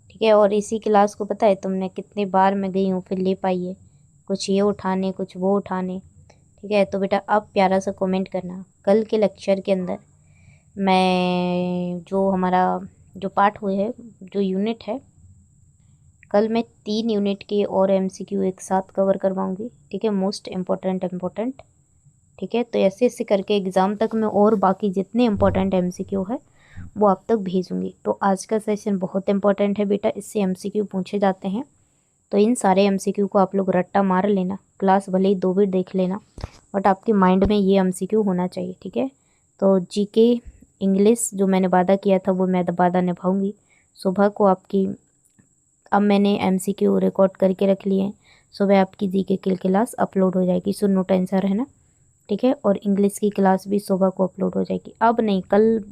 ठीक है। और इसी क्लास को पता है तुमने कितनी बार मैं गई हूँ फिर ले पाई है, कुछ ये उठाने कुछ वो उठाने, ठीक है। तो बेटा अब प्यारा सा कमेंट करना, कल के लेक्चर के अंदर मैं जो हमारा जो पार्ट हुए है, जो यूनिट है, कल मैं 3 यूनिट के और MCQ एक साथ कवर करवाऊँगी, ठीक है, मोस्ट इम्पोर्टेंट। ठीक है, तो ऐसे ऐसे करके एग्ज़ाम तक मैं और बाकी जितने इम्पोर्टेंट MCQ है वो आप तक भेजूँगी। तो आज का सेशन बहुत इम्पोर्टेंट है बेटा, इससे MCQ पूछे जाते हैं। तो इन सारे MCQ को आप लोग रट्टा मार लेना, क्लास भले ही 2 बार देख लेना, बट आपके माइंड में ये MCQ होना चाहिए, ठीक है। तो GK इंग्लिश जो मैंने वादा किया था वो मैं वादा निभाऊंगी। सुबह को आपकी, अब मैंने MCQ रिकॉर्ड करके रख लिए हैं, सुबह आपकी GK की क्लास अपलोड हो जाएगी, सो नो टेंशन रहना, ठीक है। और इंग्लिश की क्लास भी सुबह को अपलोड हो जाएगी। अब नहीं, कल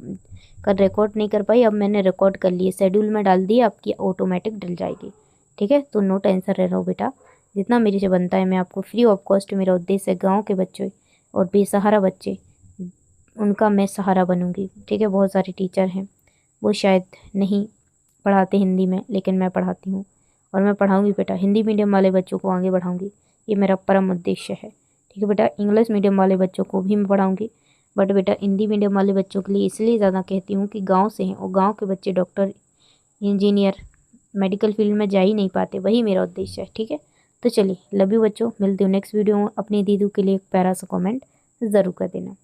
रिकॉर्ड नहीं कर पाई, अब मैंने रिकॉर्ड कर लिए, शेड्यूल में डाल दिए, आपकी ऑटोमेटिक डल जाएगी, ठीक है। तो नो टेंशन रह रहा हो बेटा, जितना मेरे से बनता है मैं आपको फ्री ऑफ कॉस्ट, मेरा उद्देश्य है गाँव के बच्चे और बेसहारा बच्चे, उनका मैं सहारा बनूंगी, ठीक है। बहुत सारे टीचर हैं वो शायद नहीं पढ़ाते हिंदी में, लेकिन मैं पढ़ाती हूँ और मैं पढ़ाऊँगी बेटा, हिंदी मीडियम वाले बच्चों को आगे बढ़ाऊँगी, ये मेरा परम उद्देश्य है, ठीक है बेटा। इंग्लिश मीडियम वाले बच्चों को भी मैं पढ़ाऊँगी, बट बेटा हिंदी मीडियम वाले बच्चों के लिए इसलिए ज़्यादा कहती हूँ कि गाँव से हैं और गाँव के बच्चे डॉक्टर, इंजीनियर, मेडिकल फील्ड में जा ही नहीं पाते, वही मेरा उद्देश्य है, ठीक है। तो चलिए, लव यू बच्चों, मिलती हूँ नेक्स्ट वीडियो में। अपनी दीदी के लिए एक प्यारा सा कमेंट ज़रूर कर देना।